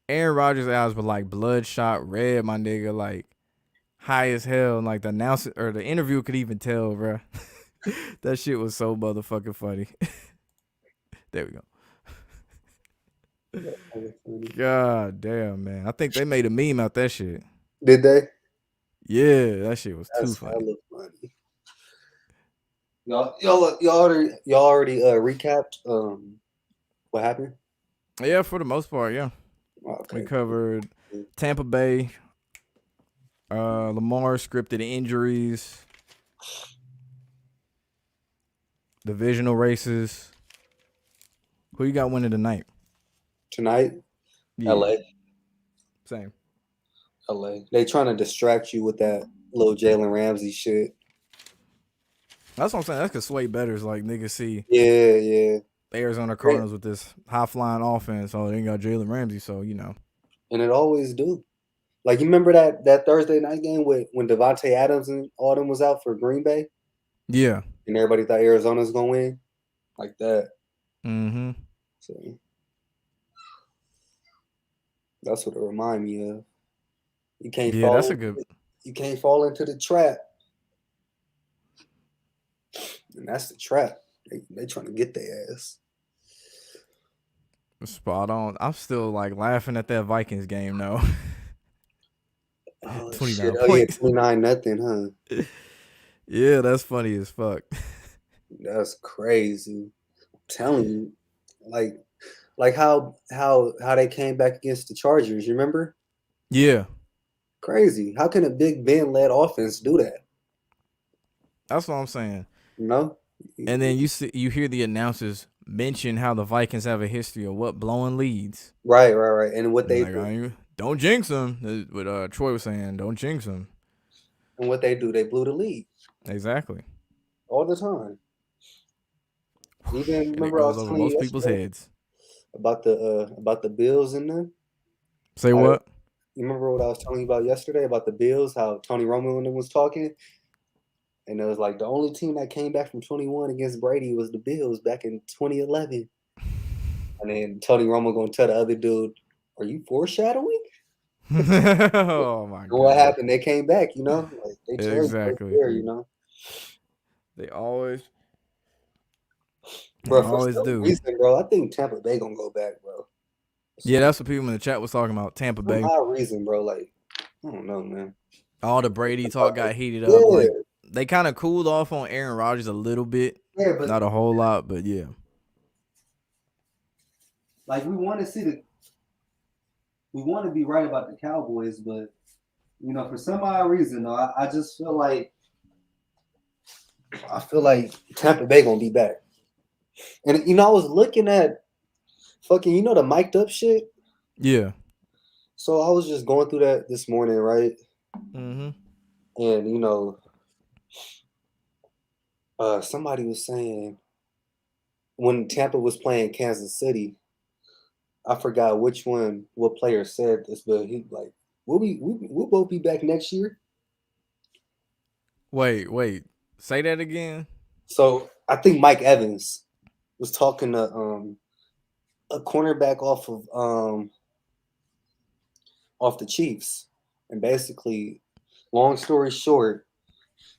Aaron Rodgers' eyes were like bloodshot red, my nigga, like high as hell. And like the announcer or the interview could even tell, bro. That shit was so motherfucking funny. There we go. God damn, man. I think they made a meme out that shit. Did they? Yeah, that shit was too funny. Y'all already recapped what happened? Yeah, for the most part, yeah. Okay. We covered Tampa Bay, Lamar scripted injuries, divisional races. Who you got winning tonight? Tonight? Yeah. LA. Same. LA. They trying to distract you with that little Jalen Ramsey shit. That's what I'm saying. That's because Sway Better's like niggas see. Yeah. The Arizona Cardinals with this high flying offense. Oh, they ain't got Jalen Ramsey, so you know. And it always do. Like you remember that Thursday night game when Devontae Adams and all them was out for Green Bay? Yeah. And everybody thought Arizona was gonna win? Like that. Mm-hmm. So that's what it remind me of. You can't you can't fall into the trap. And that's the trap. They trying to get their ass. Spot on. I'm still like laughing at that Vikings game though. Oh, 29 shit. points. Oh, yeah, 29-0, huh? Yeah, that's funny as fuck. That's crazy. I'm telling you. Like how they came back against the Chargers, you remember? Yeah. Crazy. How can a Big Ben led offense do that? That's what I'm saying. You know? And then you hear the announcers mention how the Vikings have a history of what blowing leads. Right. And what they do. Don't jinx them. What Troy was saying, don't jinx them. And what they do, they blew the lead. Exactly. All the time. Even remember it goes over most people's heads. About the Bills and them. Say what? You remember what I was telling you about yesterday about the Bills? How Tony Romo and them was talking, and it was like the only team that came back from 21 against Brady was the Bills back in 2011. And then Tony Romo gonna tell the other dude, "Are you foreshadowing?" Oh my god! What happened? They came back, you know. Like they exactly. there, you know. They always. Bro, for some reason, bro, I think Tampa Bay gonna go back, bro. Yeah, that's what people in the chat was talking about. Tampa Bay. For some reason, bro. Like, I don't know, man. All the Brady talk got heated up. Like they kind of cooled off on Aaron Rodgers a little bit. Yeah, but not a whole lot, but yeah. Like we want to see we want to be right about the Cowboys, but for some odd reason, though, I just feel like Tampa Bay gonna be back. And I was looking at fucking the mic'd up shit. Yeah. So I was just going through that this morning, right? Mm-hmm. And somebody was saying when Tampa was playing Kansas City, I forgot what player said this, but he like, we'll both be back next year. Wait. Say that again. So I think Mike Evans was talking to a cornerback off the Chiefs, and basically, long story short,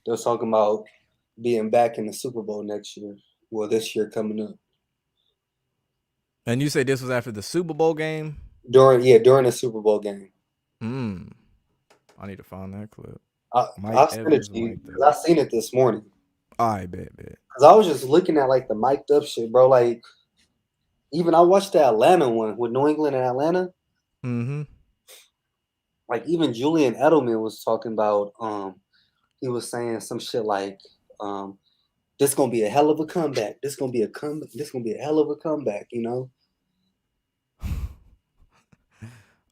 they was talking about being back in the Super Bowl next year. Well, this year coming up. And you say this was after the Super Bowl game? During the Super Bowl game. I need to find that clip. I'll send it to you because I seen it this morning. I bet. Because I was just looking at like the mic'd up shit, bro. Like, even I watched the Atlanta one with New England and Atlanta. Mm-hmm. Like even Julian Edelman was talking about. He was saying some shit like, "This gonna be a hell of a comeback. This gonna be a hell of a comeback." And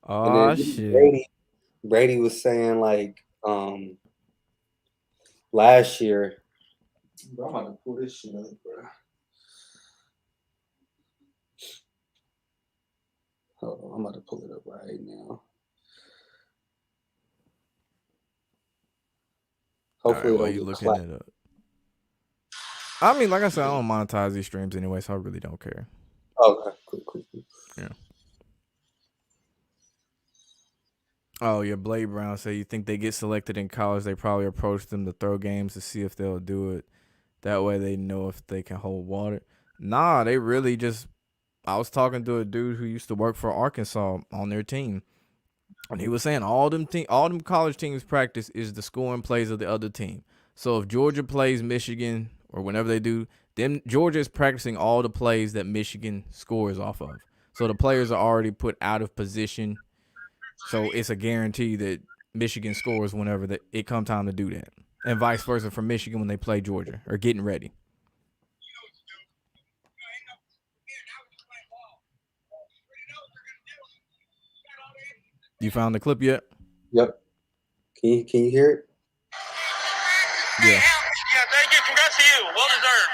Oh then shit. Brady was saying like, last year. Bro, I'm about to pull this shit up, bro. Hold on, I'm about to pull it up right now. Hopefully, While you looking it up. I mean, like I said, I don't monetize these streams anyway, so I really don't care. Okay, cool. Yeah. Oh yeah, Blade Brown said you think they get selected in college, they probably approach them to throw games to see if they'll do it. That way they know if they can hold water. Nah, they really just. I was talking to a dude who used to work for Arkansas on their team, and he was saying all them college teams practice is the scoring plays of the other team. So if Georgia plays Michigan or whenever they do, then Georgia is practicing all the plays that Michigan scores off of. So the players are already put out of position. So it's a guarantee that Michigan scores whenever it come time to do that, and vice versa for Michigan when they play Georgia or getting ready. You found the clip yet? Yep. Can you hear it? Yeah. Yeah, thank you. Congrats to you. Well deserved.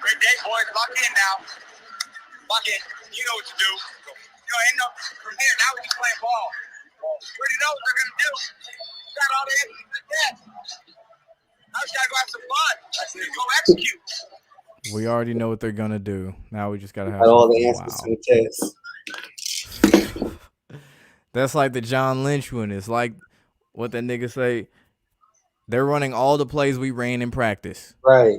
Great day, boys. Lock in now. Lock in. You know what to do. From here, now we're just playing ball. We already know what they're going to do. Got all the answers to the test. Now we just got to go have some fun. Go execute. We already know what they're going to do. Now we just got to have all some the fun. answers to the test. That's like the John Lynch one. It's like what that nigga say. They're running all the plays we ran in practice. Right.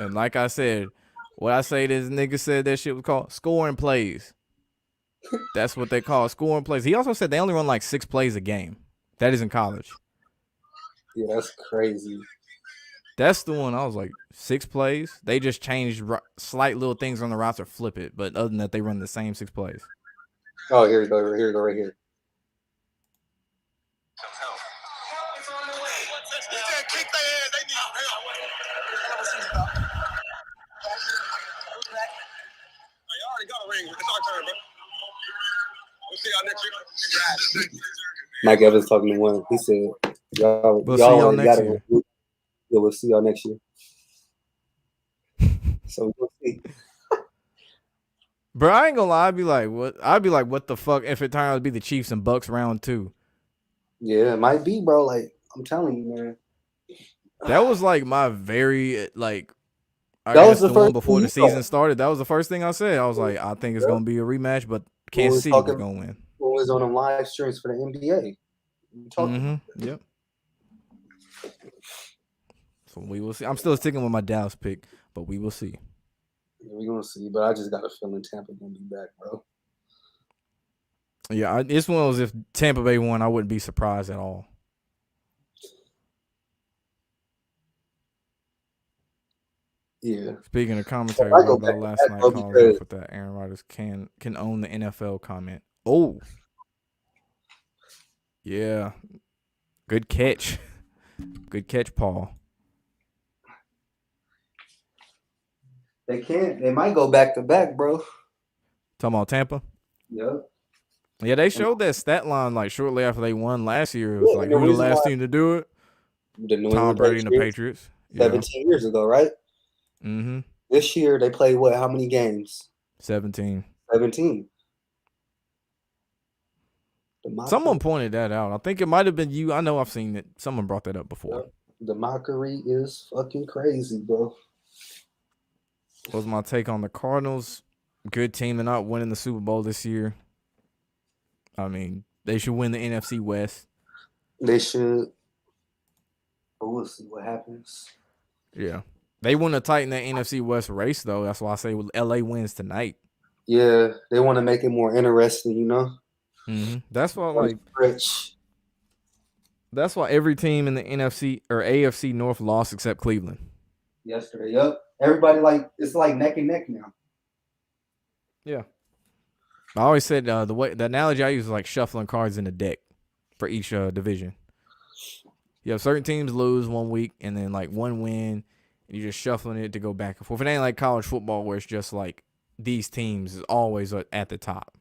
And like I said, what I say this nigga said that shit was called scoring plays. That's what they call scoring plays. He also said they only run like 6 plays a game. That is in college. Yeah, that's crazy. That's the one I was like, 6 plays? They just changed slight little things on the routes or flip it. But other than that, they run the same 6 plays. Oh, here we go. Here we go right here. We'll see y'all next year. Mike Evans talking to one. He said, We'll see y'all next year. Yeah, we'll see y'all next year. So we'll see. Bro, I ain't gonna lie. I'd be like, what the fuck if it turned out to be the Chiefs and Bucks round 2? Yeah, it might be, bro. Like, I'm telling you, man. That was like my very, like, I That guess was the the first one before thing the you season thought. started. That was the first thing I said. I was like, I think it's gonna be a rematch, but Kansas City was gonna win. Who was on them live streams for the NBA? Yep. So we will see. I'm still sticking with my Dallas pick, but we will see. Yeah, we're gonna see. But I just got a feeling Tampa gonna be back, bro. Yeah, this one was if Tampa Bay won, I wouldn't be surprised at all. Yeah. Speaking of commentary, what about last night? Calls off with that Aaron Rodgers can own the NFL comment. Oh, yeah. Good catch. Good catch, Paul. They can't. They might go back to back, bro. Talking about Tampa. Yep. Yeah, they showed that stat line like shortly after they won last year. It was Yeah, like, and the who the reason last why team to do it? the New Tom England Brady and the Patriots, Patriots. Yeah. 17 years ago, right? Mm-hmm. This year they played what? How many games? 17. 17. The Someone mockery, pointed that out. I think it might have been you. I know I've seen it. Someone brought that up before. the mockery is fucking crazy, bro. Was my take on the Cardinals. Good team. They're not winning the Super Bowl this year. I mean, they should win the NFC West. They should. But we'll see what happens. Yeah. They want to tighten that NFC West race, though. That's why I say LA wins tonight. Yeah, they want to make it more interesting, you know? Mm-hmm. That's why, Rich. that's why every team in the NFC or AFC North lost except Cleveland. Yesterday, yep. Everybody it's like neck and neck now. Yeah. I always said the analogy I use is like shuffling cards in the deck for each division. You have certain teams lose 1 week and then like one win, and you're just shuffling it to go back and forth. It ain't like college football where it's just like these teams is always at the top.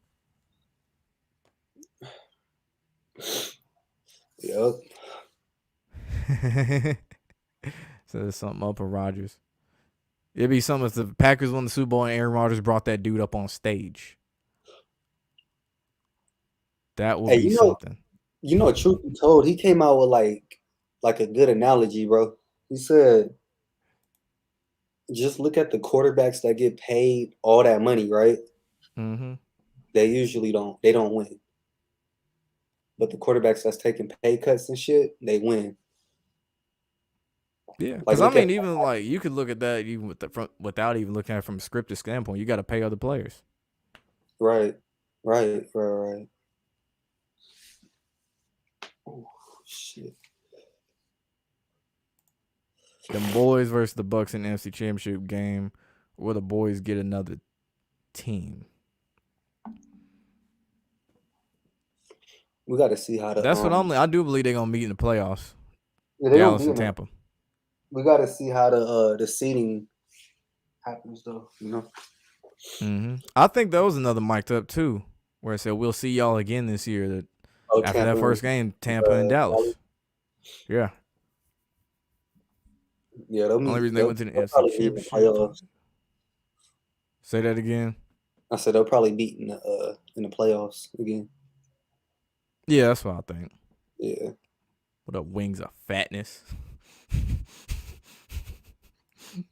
Yep. So there's something up for Rodgers. It'd be something if the Packers won the Super Bowl and Aaron Rodgers brought that dude up on stage. That would be something. You know, truth be told, he came out with like a good analogy, bro. He said, just look at the quarterbacks that get paid all that money, right? Mm-hmm. They usually don't win. But the quarterbacks that's taking pay cuts and shit, they win. Yeah, because I mean, even like you could look at that even without even looking at it from a scripted standpoint. You got to pay other players. Right. Oh, shit. Them boys versus the Bucks in the NFC Championship game, where the boys get another team. We got to see how That's what I do believe they're gonna meet in the playoffs. Yeah, Dallas and Tampa. We got to see how the seeding happens, though. You know. Mm-hmm. I think that was another mic'd up too, where it said we'll see y'all again this year. After Tampa, that first game, Tampa and Dallas. Yeah. Yeah. Only reason they went to the NFC Championship. Say that again. I said they'll probably beat in the playoffs again. Yeah, that's what I think. Yeah. What up, Wings of Fatness?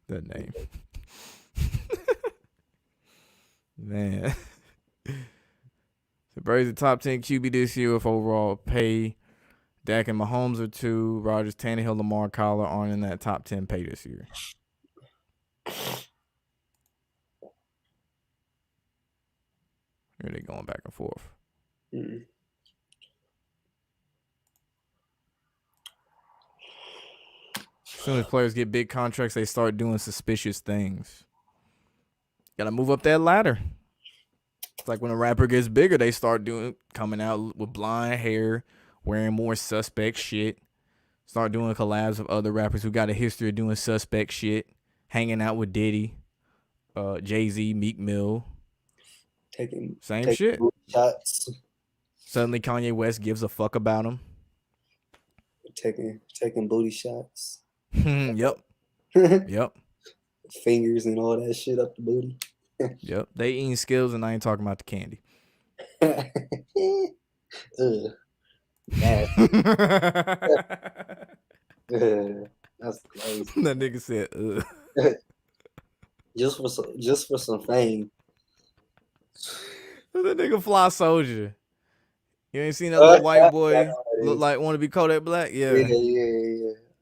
That name. Man. So Brady's the top 10 QB this year with overall pay. Dak and Mahomes are 2. Rodgers, Tannehill, Lamar, Kyler aren't in that top 10 pay this year. Here they going back and forth. Mm-hmm. As soon as players get big contracts, they start doing suspicious things. Gotta move up that ladder. It's like when a rapper gets bigger, they start coming out with blonde hair, wearing more suspect shit. Start doing collabs of other rappers who got a history of doing suspect shit, hanging out with Diddy, Jay-Z, Meek Mill. Same shit. Shots. Suddenly Kanye West gives a fuck about him. Taking booty shots. Yep. Yep. Fingers and all that shit up the booty. Yep. They eating Skittles and I ain't talking about the candy. That's crazy. That nigga said, just for some fame. That nigga Fly Soldier. You ain't seen that little white boy look like want to be Kodak Black? Yeah.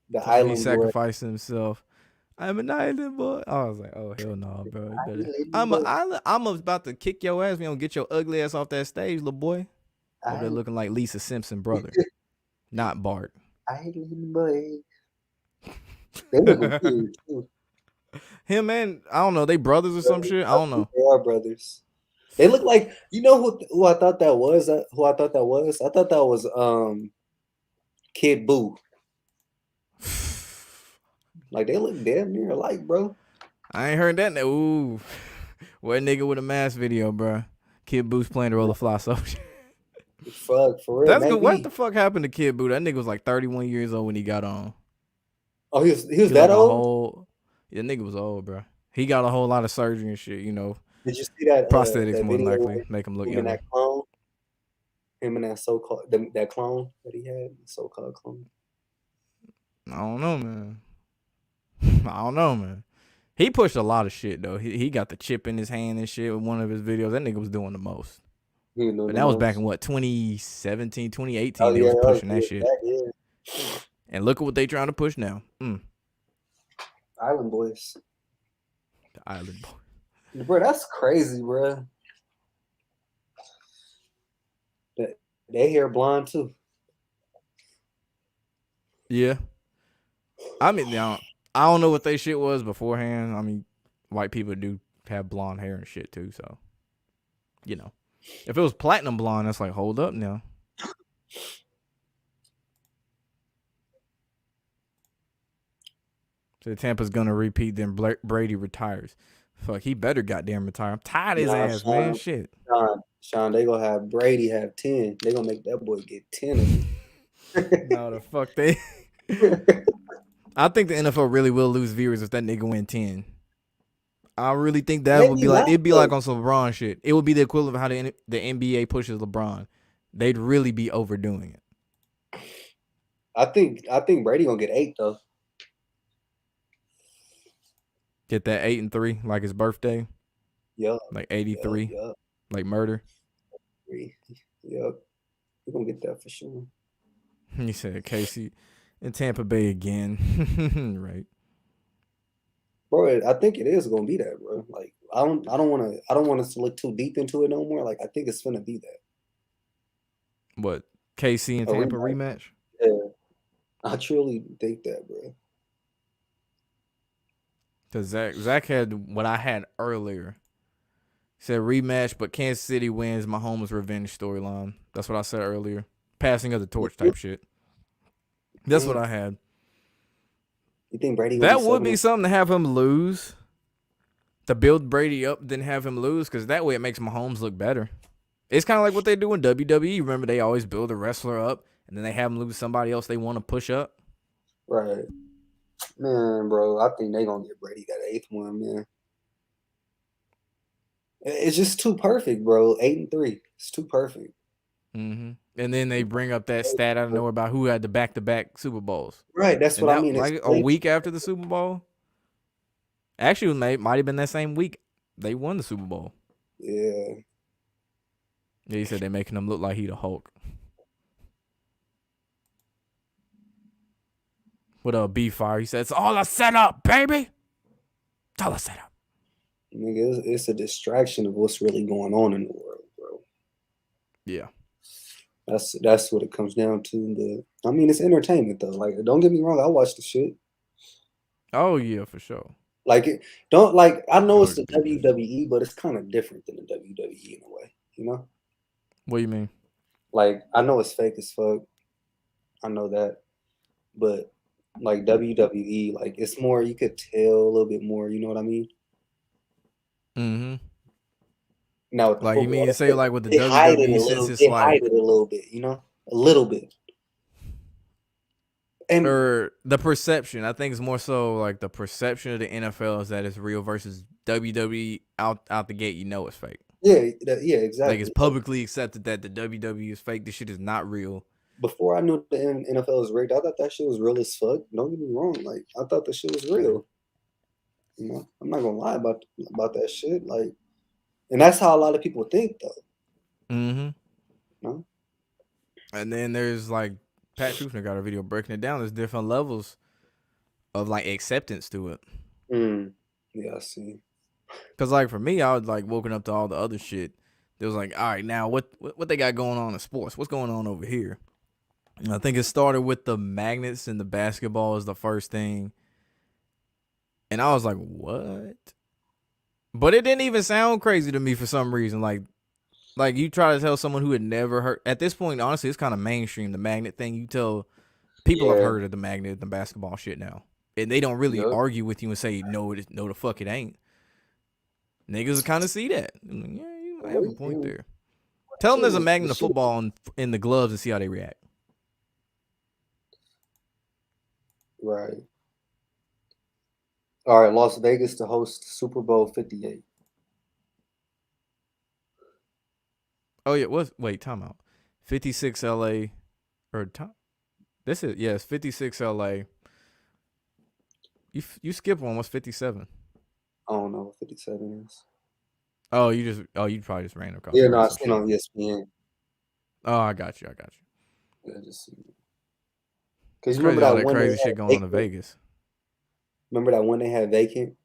The island he sacrificed himself. I'm an island boy. I was like, oh hell no, bro. I'm an island. I'm about to kick your ass. We don't get your ugly ass off that stage, little boy. They're looking like Lisa Simpson brother, not Bart. Island boy. They look weird too. Him and I don't know, they brothers or some shit. I don't know. They are brothers. They look like, you know who I thought that was? Who I thought that was? I thought that was Kid Boo. Like they look damn near alike, bro. I ain't heard that. Ooh, what nigga with a mask video, bro? Kid Boo's playing the role of Fly Soldier. Fuck, for real. That's good. Maybe. What the fuck happened to Kid Boo? That nigga was like 31 years old when he got on. Oh, he was that like old? Yeah, nigga was old, bro. He got a whole lot of surgery and shit, you know. Did you see that Prosthetics that more than video likely make him look him younger. and that clone? Him and that so-called that clone that he had, the so-called clone. I don't know, man. He pushed a lot of shit though. He got the chip in his hand and shit with one of his videos. That nigga was doing the most. But that was back in what, 2017, 2018. They was pushing that shit. And look at what they trying to push now. Island Boys. The Island Boys. Bro, that's crazy, bro. They hair blonde too. Yeah. I mean, now, I don't know what they shit was beforehand. I mean, white people do have blonde hair and shit too, so you know. If it was platinum blonde, that's like, hold up now. So Tampa's gonna repeat, then Brady retires. Fuck, he better goddamn retire. I'm tired of his ass, Sean, man. Shit. Sean, they gonna have Brady have 10. They gonna make that boy get 10 of them. No, the fuck they. I think the NFL really will lose viewers if that nigga win 10. I really think that Maybe would be like, not, it'd be though. like on some LeBron shit. It would be the equivalent of how the NBA pushes LeBron. They'd really be overdoing it. I think Brady gonna get 8 though. Get that 8-3 like his birthday. Yup. Like 83. Yup. Like murder. Yup. We're gonna get that for sure. He said Casey in Tampa Bay again. Right. Bro, I think it is gonna be that, bro. Like I don't want us to look too deep into it no more. Like I think it's gonna be that. What? KC and Tampa rematch? Yeah. I truly think that, bro. Because Zach had what I had earlier. He said rematch, but Kansas City wins Mahomes' revenge storyline. That's what I said earlier. Passing of the torch type shit. That's what I had. You think Brady that would be something to have him lose? To build Brady up, then have him lose? Because that way it makes Mahomes look better. It's kind of like what they do in WWE. Remember, they always build a wrestler up, and then they have him lose somebody else they want to push up? Right. Man, bro, I think they going to get Brady that 8th one, man. It's just too perfect, bro. 8-3. It's too perfect. Mm-hmm. And then they bring up that stat out of nowhere about who had the back-to-back Super Bowls. Right, that's what I mean. Like a week after the Super Bowl? Actually, it might have been that same week they won the Super Bowl. Yeah. Yeah, he said they're making him look like he the Hulk. What up, B-Fire? He said, it's all a setup, baby. It's all a setup. Nigga, it's a distraction of what's really going on in the world, bro. Yeah. That's what it comes down to. But I mean, it's entertainment though. Like, don't get me wrong, I watch the shit. Oh yeah, for sure. Like, I know it's the WWE, but it's kind of different than the WWE in a way, you know? What do you mean? Like, I know it's fake as fuck. I know that, but like WWE, like it's more. You could tell a little bit more. You know what I mean? Mm-hmm. Now, like football, you mean to say like with the WWE, hide it a little bit, you know, a little bit. And or the perception, I think it's more so like the perception of the NFL is that it's real versus WWE out the gate. You know it's fake. Yeah, yeah, exactly. Like it's publicly accepted that the WWE is fake. This shit is not real. Before I knew the NFL was rigged, I thought that shit was real as fuck. Don't get me wrong. Like I thought that shit was real. You know, I'm not gonna lie about that shit. Like, and that's how a lot of people think, though. Mm-hmm. You know? And then there's like Pat Schuster got a video breaking it down. There's different levels of like acceptance to it. Yeah, I see. Cause like for me, I was like woken up to all the other shit. It was like, all right, now what they got going on in sports? What's going on over here? And I think it started with the magnets and the basketball is the first thing. And I was like, what? But it didn't even sound crazy to me for some reason. Like you try to tell someone who had never heard. At this point, honestly, it's kind of mainstream. The magnet thing. You tell people have Yeah. heard of the magnet, the basketball shit now, and they don't really Yup. argue with you and say no, no the fuck it ain't. Niggas kind of see that. Like, yeah, you might have a point there. Tell them there's a magnet of football in the gloves and see how they react. Right. All right, Las Vegas to host Super Bowl 58. Oh yeah, wait, time out. 56 LA or time. This is yes, 56 LA. You skip one. What's 57? I don't know what 57 is. Oh, you probably just ran across. Yeah, no, I seen on ESPN. Oh, I got you. Yeah, just because you Crazy remember all that that one crazy shit going on in Vegas. Remember that one they had vacant,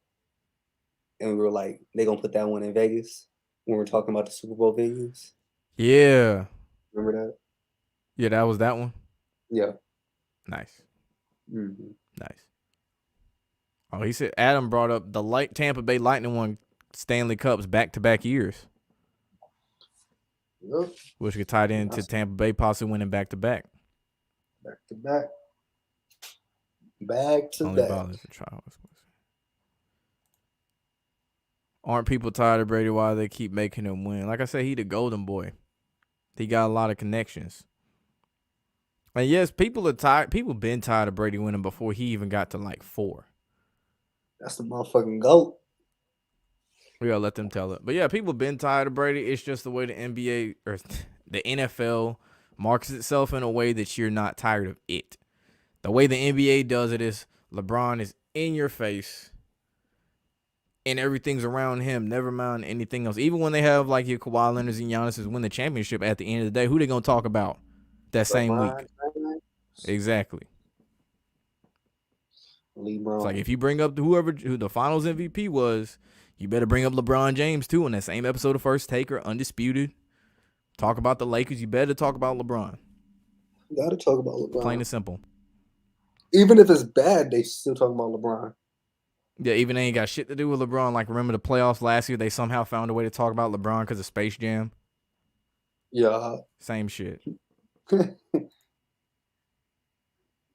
and we were like, they gonna put that one in Vegas when we are talking about the Super Bowl venues. Yeah. Remember that? Yeah, that was that one. Yeah. Nice. Mm-hmm. Nice. Oh, he said Adam brought up the Tampa Bay Lightning won Stanley Cups back-to-back years. Yep. Which could tie into Tampa Bay possibly winning back-to-back. Back-to-back. Back-to-back. Aren't people tired of Brady? Why they keep making him win? Like I said, he the golden boy. He got a lot of connections. And yes, people are tired. People been tired of Brady winning before he even got to like 4. That's the motherfucking GOAT. We gotta let them tell it. But yeah, people been tired of Brady. It's just the way the NBA or the NFL markets itself in a way that you're not tired of it. The way the NBA does it is LeBron is in your face and everything's around him. Never mind anything else. Even when they have like your Kawhi Leonard and Giannis win the championship at the end of the day, who they gonna talk about that same week? Exactly. LeBron. It's like if you bring up who the finals MVP was, you better bring up LeBron James too in that same episode of First Taker, Undisputed. Talk about the Lakers, you better talk about LeBron. You gotta talk about LeBron. Plain and simple. Even if it's bad, they still talking about LeBron. Yeah, even they ain't got shit to do with LeBron. Like, remember the playoffs last year? They somehow found a way to talk about LeBron because of Space Jam. Yeah. Same shit. It's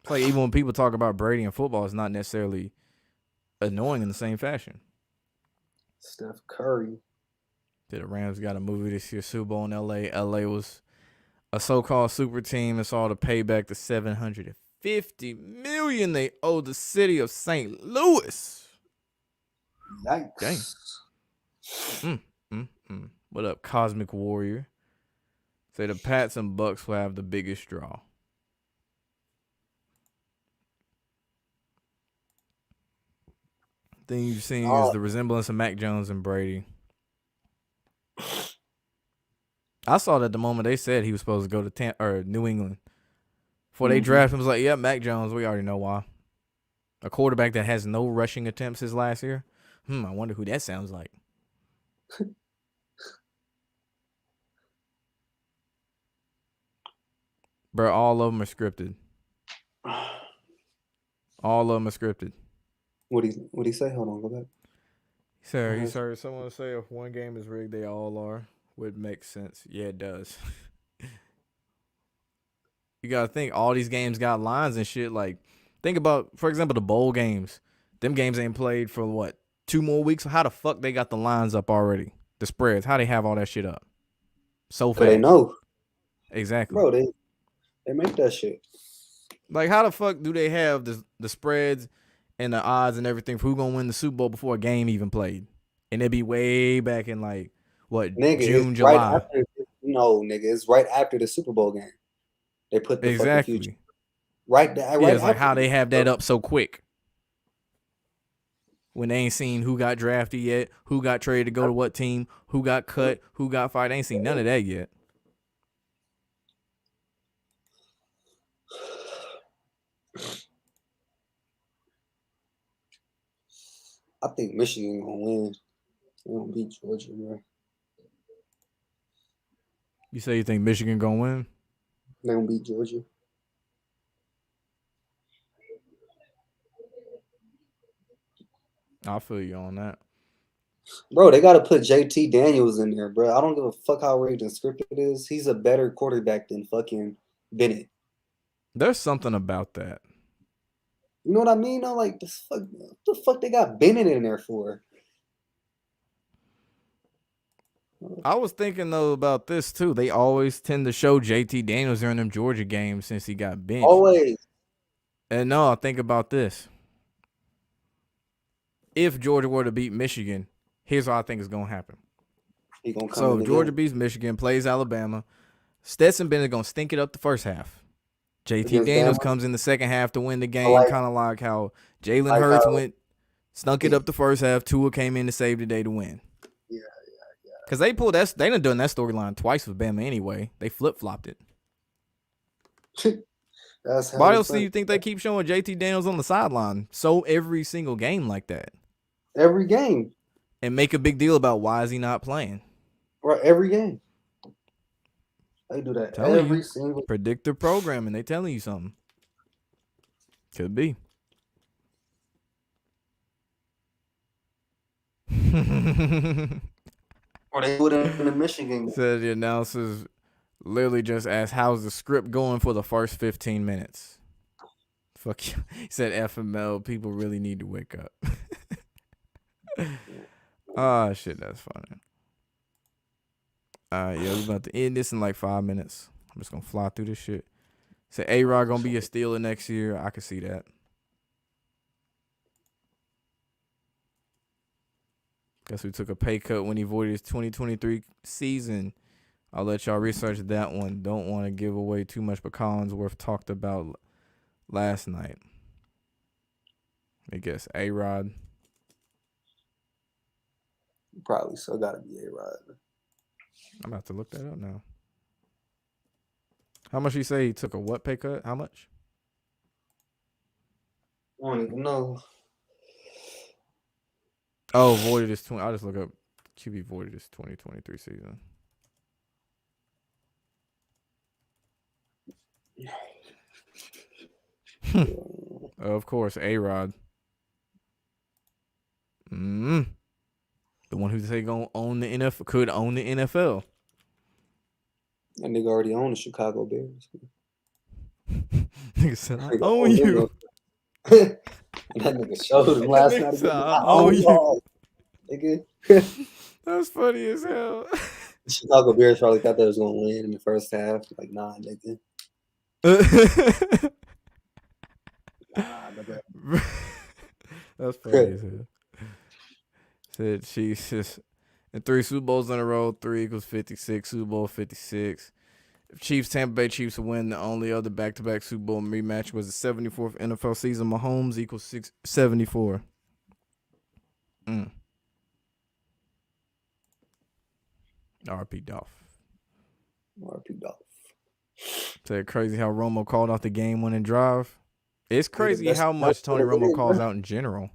like even when people talk about Brady and football, it's not necessarily annoying in the same fashion. Steph Curry. The Rams got a movie this year, Super Bowl in L.A. L.A. was a so-called super team and saw the payback the $750 million they owed the city of St. Louis. Yikes. Dang. What up, Cosmic Warrior? Say the Pats and Bucks will have the biggest draw. Thing you've seen is the resemblance of Mac Jones and Brady. I saw that the moment they said he was supposed to go to New England. Before they drafted him, was like, yeah, Mac Jones, we already know why. A quarterback that has no rushing attempts his last year. I wonder who that sounds like. Bro, all of them are scripted. All of them are scripted. What'd he say? Hold on, go back. He heard someone say if one game is rigged, they all are. Would make sense. Yeah, it does. You gotta think all these games got lines and shit. Like, think about, for example, the bowl games. Them games ain't played for what, 2 more weeks? How the fuck they got the lines up already? The spreads. How they have all that shit up? So fast. They know. Exactly. Bro, they make that shit. Like, how the fuck do they have the spreads and the odds and everything for who gonna win the Super Bowl before a game even played? And it'd be way back in like what, nigga, June, July. Right after, nigga, it's right after the Super Bowl game. They put the fucking future. Right it's like how they have that up so quick. When they ain't seen who got drafted yet, who got traded to go to what team, who got cut, who got fired. They ain't seen none of that yet. I think Michigan gonna win. They gonna beat Georgia, bro. You say you think Michigan gonna win? They gonna beat Georgia. I feel you on that. Bro, they got to put JT Daniels in there, bro. I don't give a fuck how rigged and scripted it is. He's a better quarterback than fucking Bennett. There's something about that. You know what I mean? Though, like, what the fuck they got Bennett in there for? I was thinking, though, about this, too. They always tend to show JT Daniels during them Georgia games since he got benched. Always. And no, think about this. If Georgia were to beat Michigan, here's what I think is going to happen. He gonna come So in if Georgia again. beats Michigan, plays Alabama, Stetson Bennett going to stink it up the first half. JT Against Daniels Bama? comes in the second half to win the game, like- kind of like how Jalen like Hurts how- stunk it up the first half. Tua came in to save the day to win. Yeah. Because they done done that storyline twice with Bama anyway. They flip-flopped it. That's how Why they else do play. you think they keep showing JT Daniels on the sideline so every single game like that? Every game. And make a big deal about why is he not playing? Right, every game. They do that Telling every you. single. Predictive programming. They telling you something. Could be. Or they do it in the Michigan game. Said the announcers literally just asked, how's the script going for the first 15 minutes? Fuck you. He said FML, people really need to wake up. Ah, shit, that's funny. Yeah, we're about to end this in like 5 minutes. I'm just going to fly through this shit. Say A-Rod going to be a Steeler next year. I can see that. Guess we took a pay cut when he voided his 2023 season. I'll let y'all research that one. Don't want to give away too much, but Collinsworth talked about last night. I guess A-Rod. Probably still gotta be A-Rod. I'm about to look that up now. How much you say he took a what pay cut? How much? I don't even know. Oh, voided his 20. I'll just look up QB voided his 2023 season. Of course, A-Rod. The one who say gonna own the NFL could own the NFL. That nigga already owned the Chicago Bears. Nigga said, I Nigga own owned you. them. That nigga showed him last Nigga night. said, Again. I I own own you. y'all, nigga. That's funny as hell. The Chicago Bears probably thought they was gonna win in the first half. Like, nah, nigga. Nah, nigga. That's funny as hell. Said Chiefs just in 3 Super Bowls in a row, 3 equals 56, Super Bowl 56. If Tampa Bay Chiefs win, the only other back-to-back Super Bowl rematch was the 74th NFL season. Mahomes equals 674. R.P. Dolph. R.P. Dolph. Said crazy how Romo called out the game-winning drive. It's crazy best- how much Tony best Romo winner, calls bro. out in general.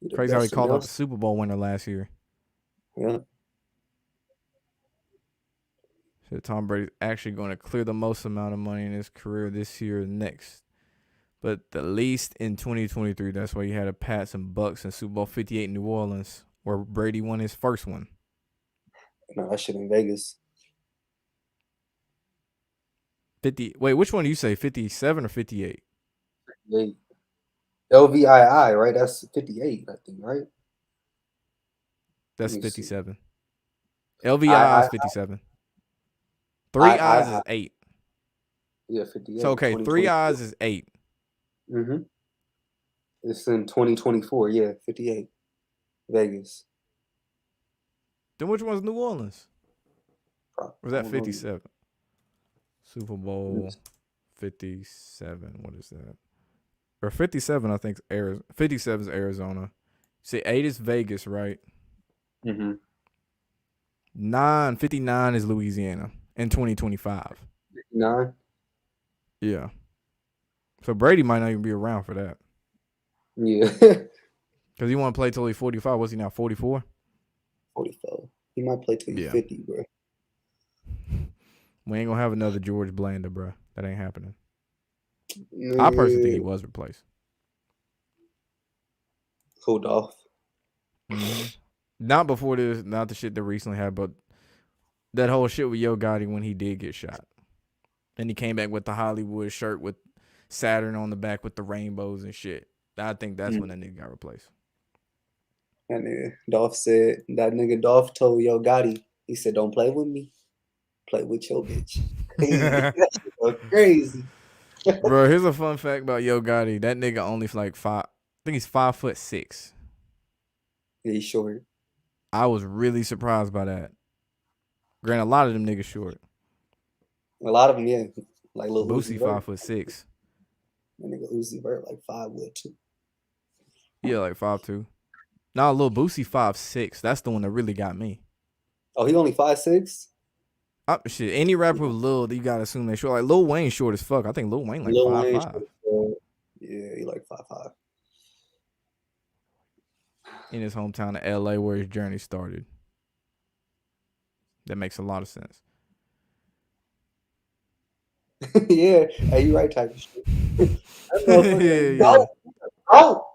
He the Crazy how he best called out the announcer. Super Bowl winner last year. Yeah. So Tom Brady's actually going to clear the most amount of money in his career this year and next. But the least in 2023. That's why you had a Pats and Bucks in Super Bowl 58 in New Orleans, where Brady won his first one. No, that shit in Vegas. 50. Wait, which one do you say? 57 or 58? LVII, right? That's 58, I think, right? That's Let me see. 57. LVI is 57. 3 eyes is 8. Yeah, 58. So, okay, 3 eyes is 8. Mm-hmm. It's in 2024. Yeah, 58. Vegas. Then which one's New Orleans? Or was that I don't know. 57? Super Bowl 57. What is that? Or 57, I think, 57 is Arizona. See, 8 is Vegas, right? Mm-hmm. 59 is Louisiana in 2025. 9? Yeah. So Brady might not even be around for that. Yeah. Because he want to play till he's 45. What's he now, 44? 44. He might play till he's Yeah. 50, bro. We ain't going to have another George Blanda, bro. That ain't happening. I personally think he was replaced. Hold off. Mm-hmm. Not before this, not the shit that recently happened, but that whole shit with Yo Gotti when he did get shot. And he came back with the Hollywood shirt with Saturn on the back with the rainbows and shit. I think that's when that nigga got replaced. That nigga Dolph told Yo Gotti, he said, "Don't play with me, play with your bitch." That shit go crazy. Bro, here's a fun fact about Yo Gotti. That nigga only like 5. I think he's 5'6". Yeah, he's short. I was really surprised by that. Granted, a lot of them niggas short. A lot of them, yeah, like little Boosie Uzi Vert. 5'6". That nigga Uzi Vert like 5'2". Yeah, like 5'2". Nah, Lil Boosie 5'6". That's the one that really got me. Oh, he only 5'6"? Shit, any rapper with Lil, you gotta assume they short. Like Lil Wayne short as fuck. I think Lil Wayne like 5'5". Yeah, he like 5'5". In his hometown of LA where his journey started. That makes a lot of sense. Yeah, hey, you right type of shit. Yeah. Oh!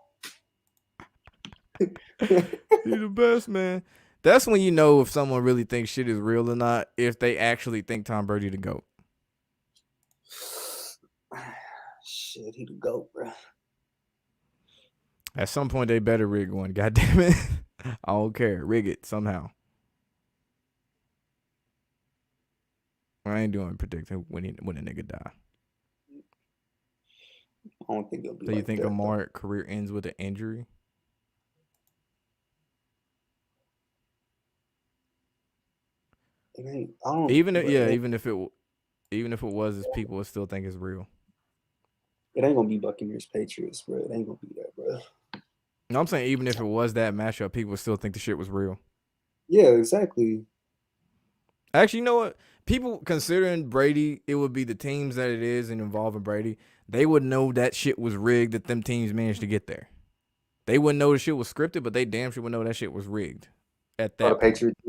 You're the best, man. That's when you know if someone really thinks shit is real or not, if they actually think Tom Brady the GOAT. Shit, he the GOAT, bro. At some point, they better rig one. God damn it. I don't care. Rig it somehow. I ain't doing predicting when a nigga die. I don't think it'll be. So you think Lamar's career ends with an injury? It ain't. I don't. Even if it was, his people would still think it's real. It ain't gonna be Buccaneers Patriots, bro. It ain't gonna be that, bro. No, I'm saying even if it was that matchup, people would still think the shit was real. Yeah, exactly. Actually, you know what? People considering Brady, it would be the teams that it is and involving Brady. They would know that shit was rigged that them teams managed to get there. They wouldn't know the shit was scripted, but they damn sure would know that shit was rigged at that the point. Patriots.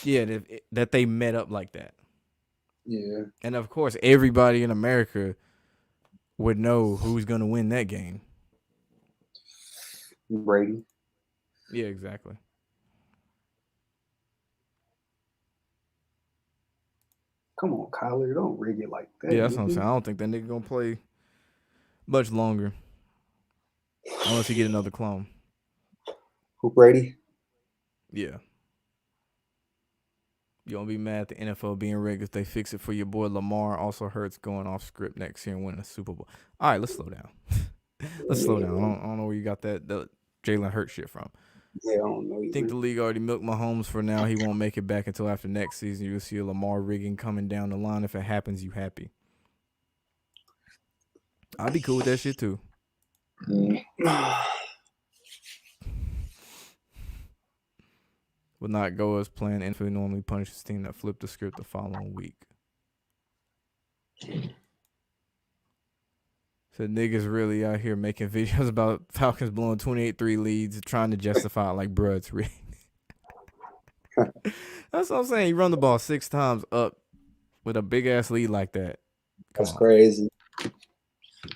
Yeah, that they met up like that. Yeah. And of course, everybody in America would know who's going to win that game. Brady. Yeah, exactly. Come on, Kyler. Don't rig it like that. Yeah, that's what I'm saying. I don't think that nigga going to play much longer. Unless he get another clone. Who, Brady? Yeah. You won't be mad at the NFL being rigged if they fix it for your boy Lamar. Also hurts going off script next year and winning a Super Bowl. All right, let's slow down. Let's slow down. I don't know where you got that Jalen Hurts shit from. Yeah, I don't know. I think the league already milked Mahomes for now. He won't make it back until after next season. You'll see a Lamar rigging coming down the line. If it happens, you happy. I'd be cool with that shit too. Would not go as planned. NFL normally punishes team that flipped the script the following week. So niggas really out here making videos about Falcons blowing 28-3 leads, trying to justify it like, bruh, it's rigged. That's what I'm saying. You run the ball 6 times up with a big ass lead like that. That's crazy.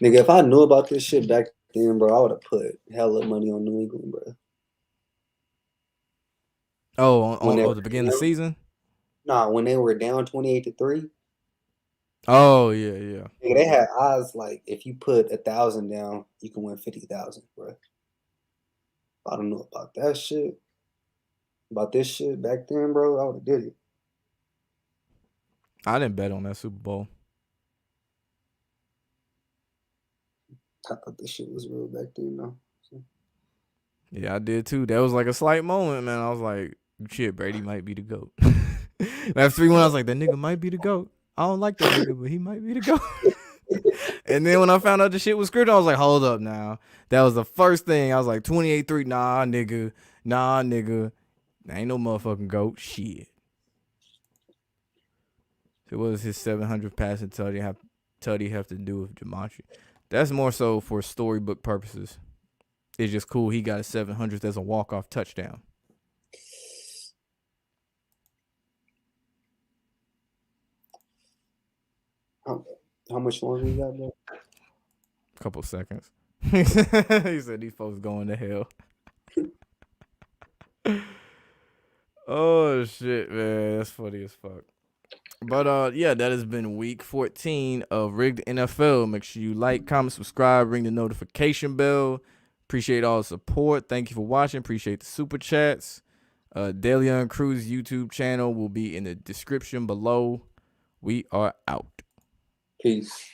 Nigga, if I knew about this shit back then, bro, I would have put hella money on New England, bro. Oh, on the beginning of the season? Nah, when they were down 28-3. Oh, yeah. Nigga, they had odds like if you put 1,000 down, you can win 50,000, bro. I don't know about that shit. About this shit back then, bro, I would have did it. I didn't bet on that Super Bowl. I thought this shit was real back then, though. So. Yeah, I did too. That was like a slight moment, man. I was like, shit, Brady might be the GOAT. After 3-1, I was like, that nigga might be the GOAT. I don't like that nigga, but he might be the GOAT. And then when I found out the shit was scripted, I was like, hold up now. That was the first thing. I was like, 28-3, nah, nigga. Ain't no motherfucking GOAT. Shit. So what does his 700 passing tutty have to do with Gematria? That's more so for storybook purposes. It's just cool he got a 700th as a walk-off touchdown. How much longer we got, bro? Couple seconds. He said these folks going to hell. Oh shit, man, that's funny as fuck. But yeah, that has been week 14 of Rigged NFL. Make sure you like, comment, subscribe, ring the notification bell. Appreciate all the support. Thank you for watching. Appreciate the super chats. DeLeon Cruz YouTube channel will be in the description below. We are out. Peace.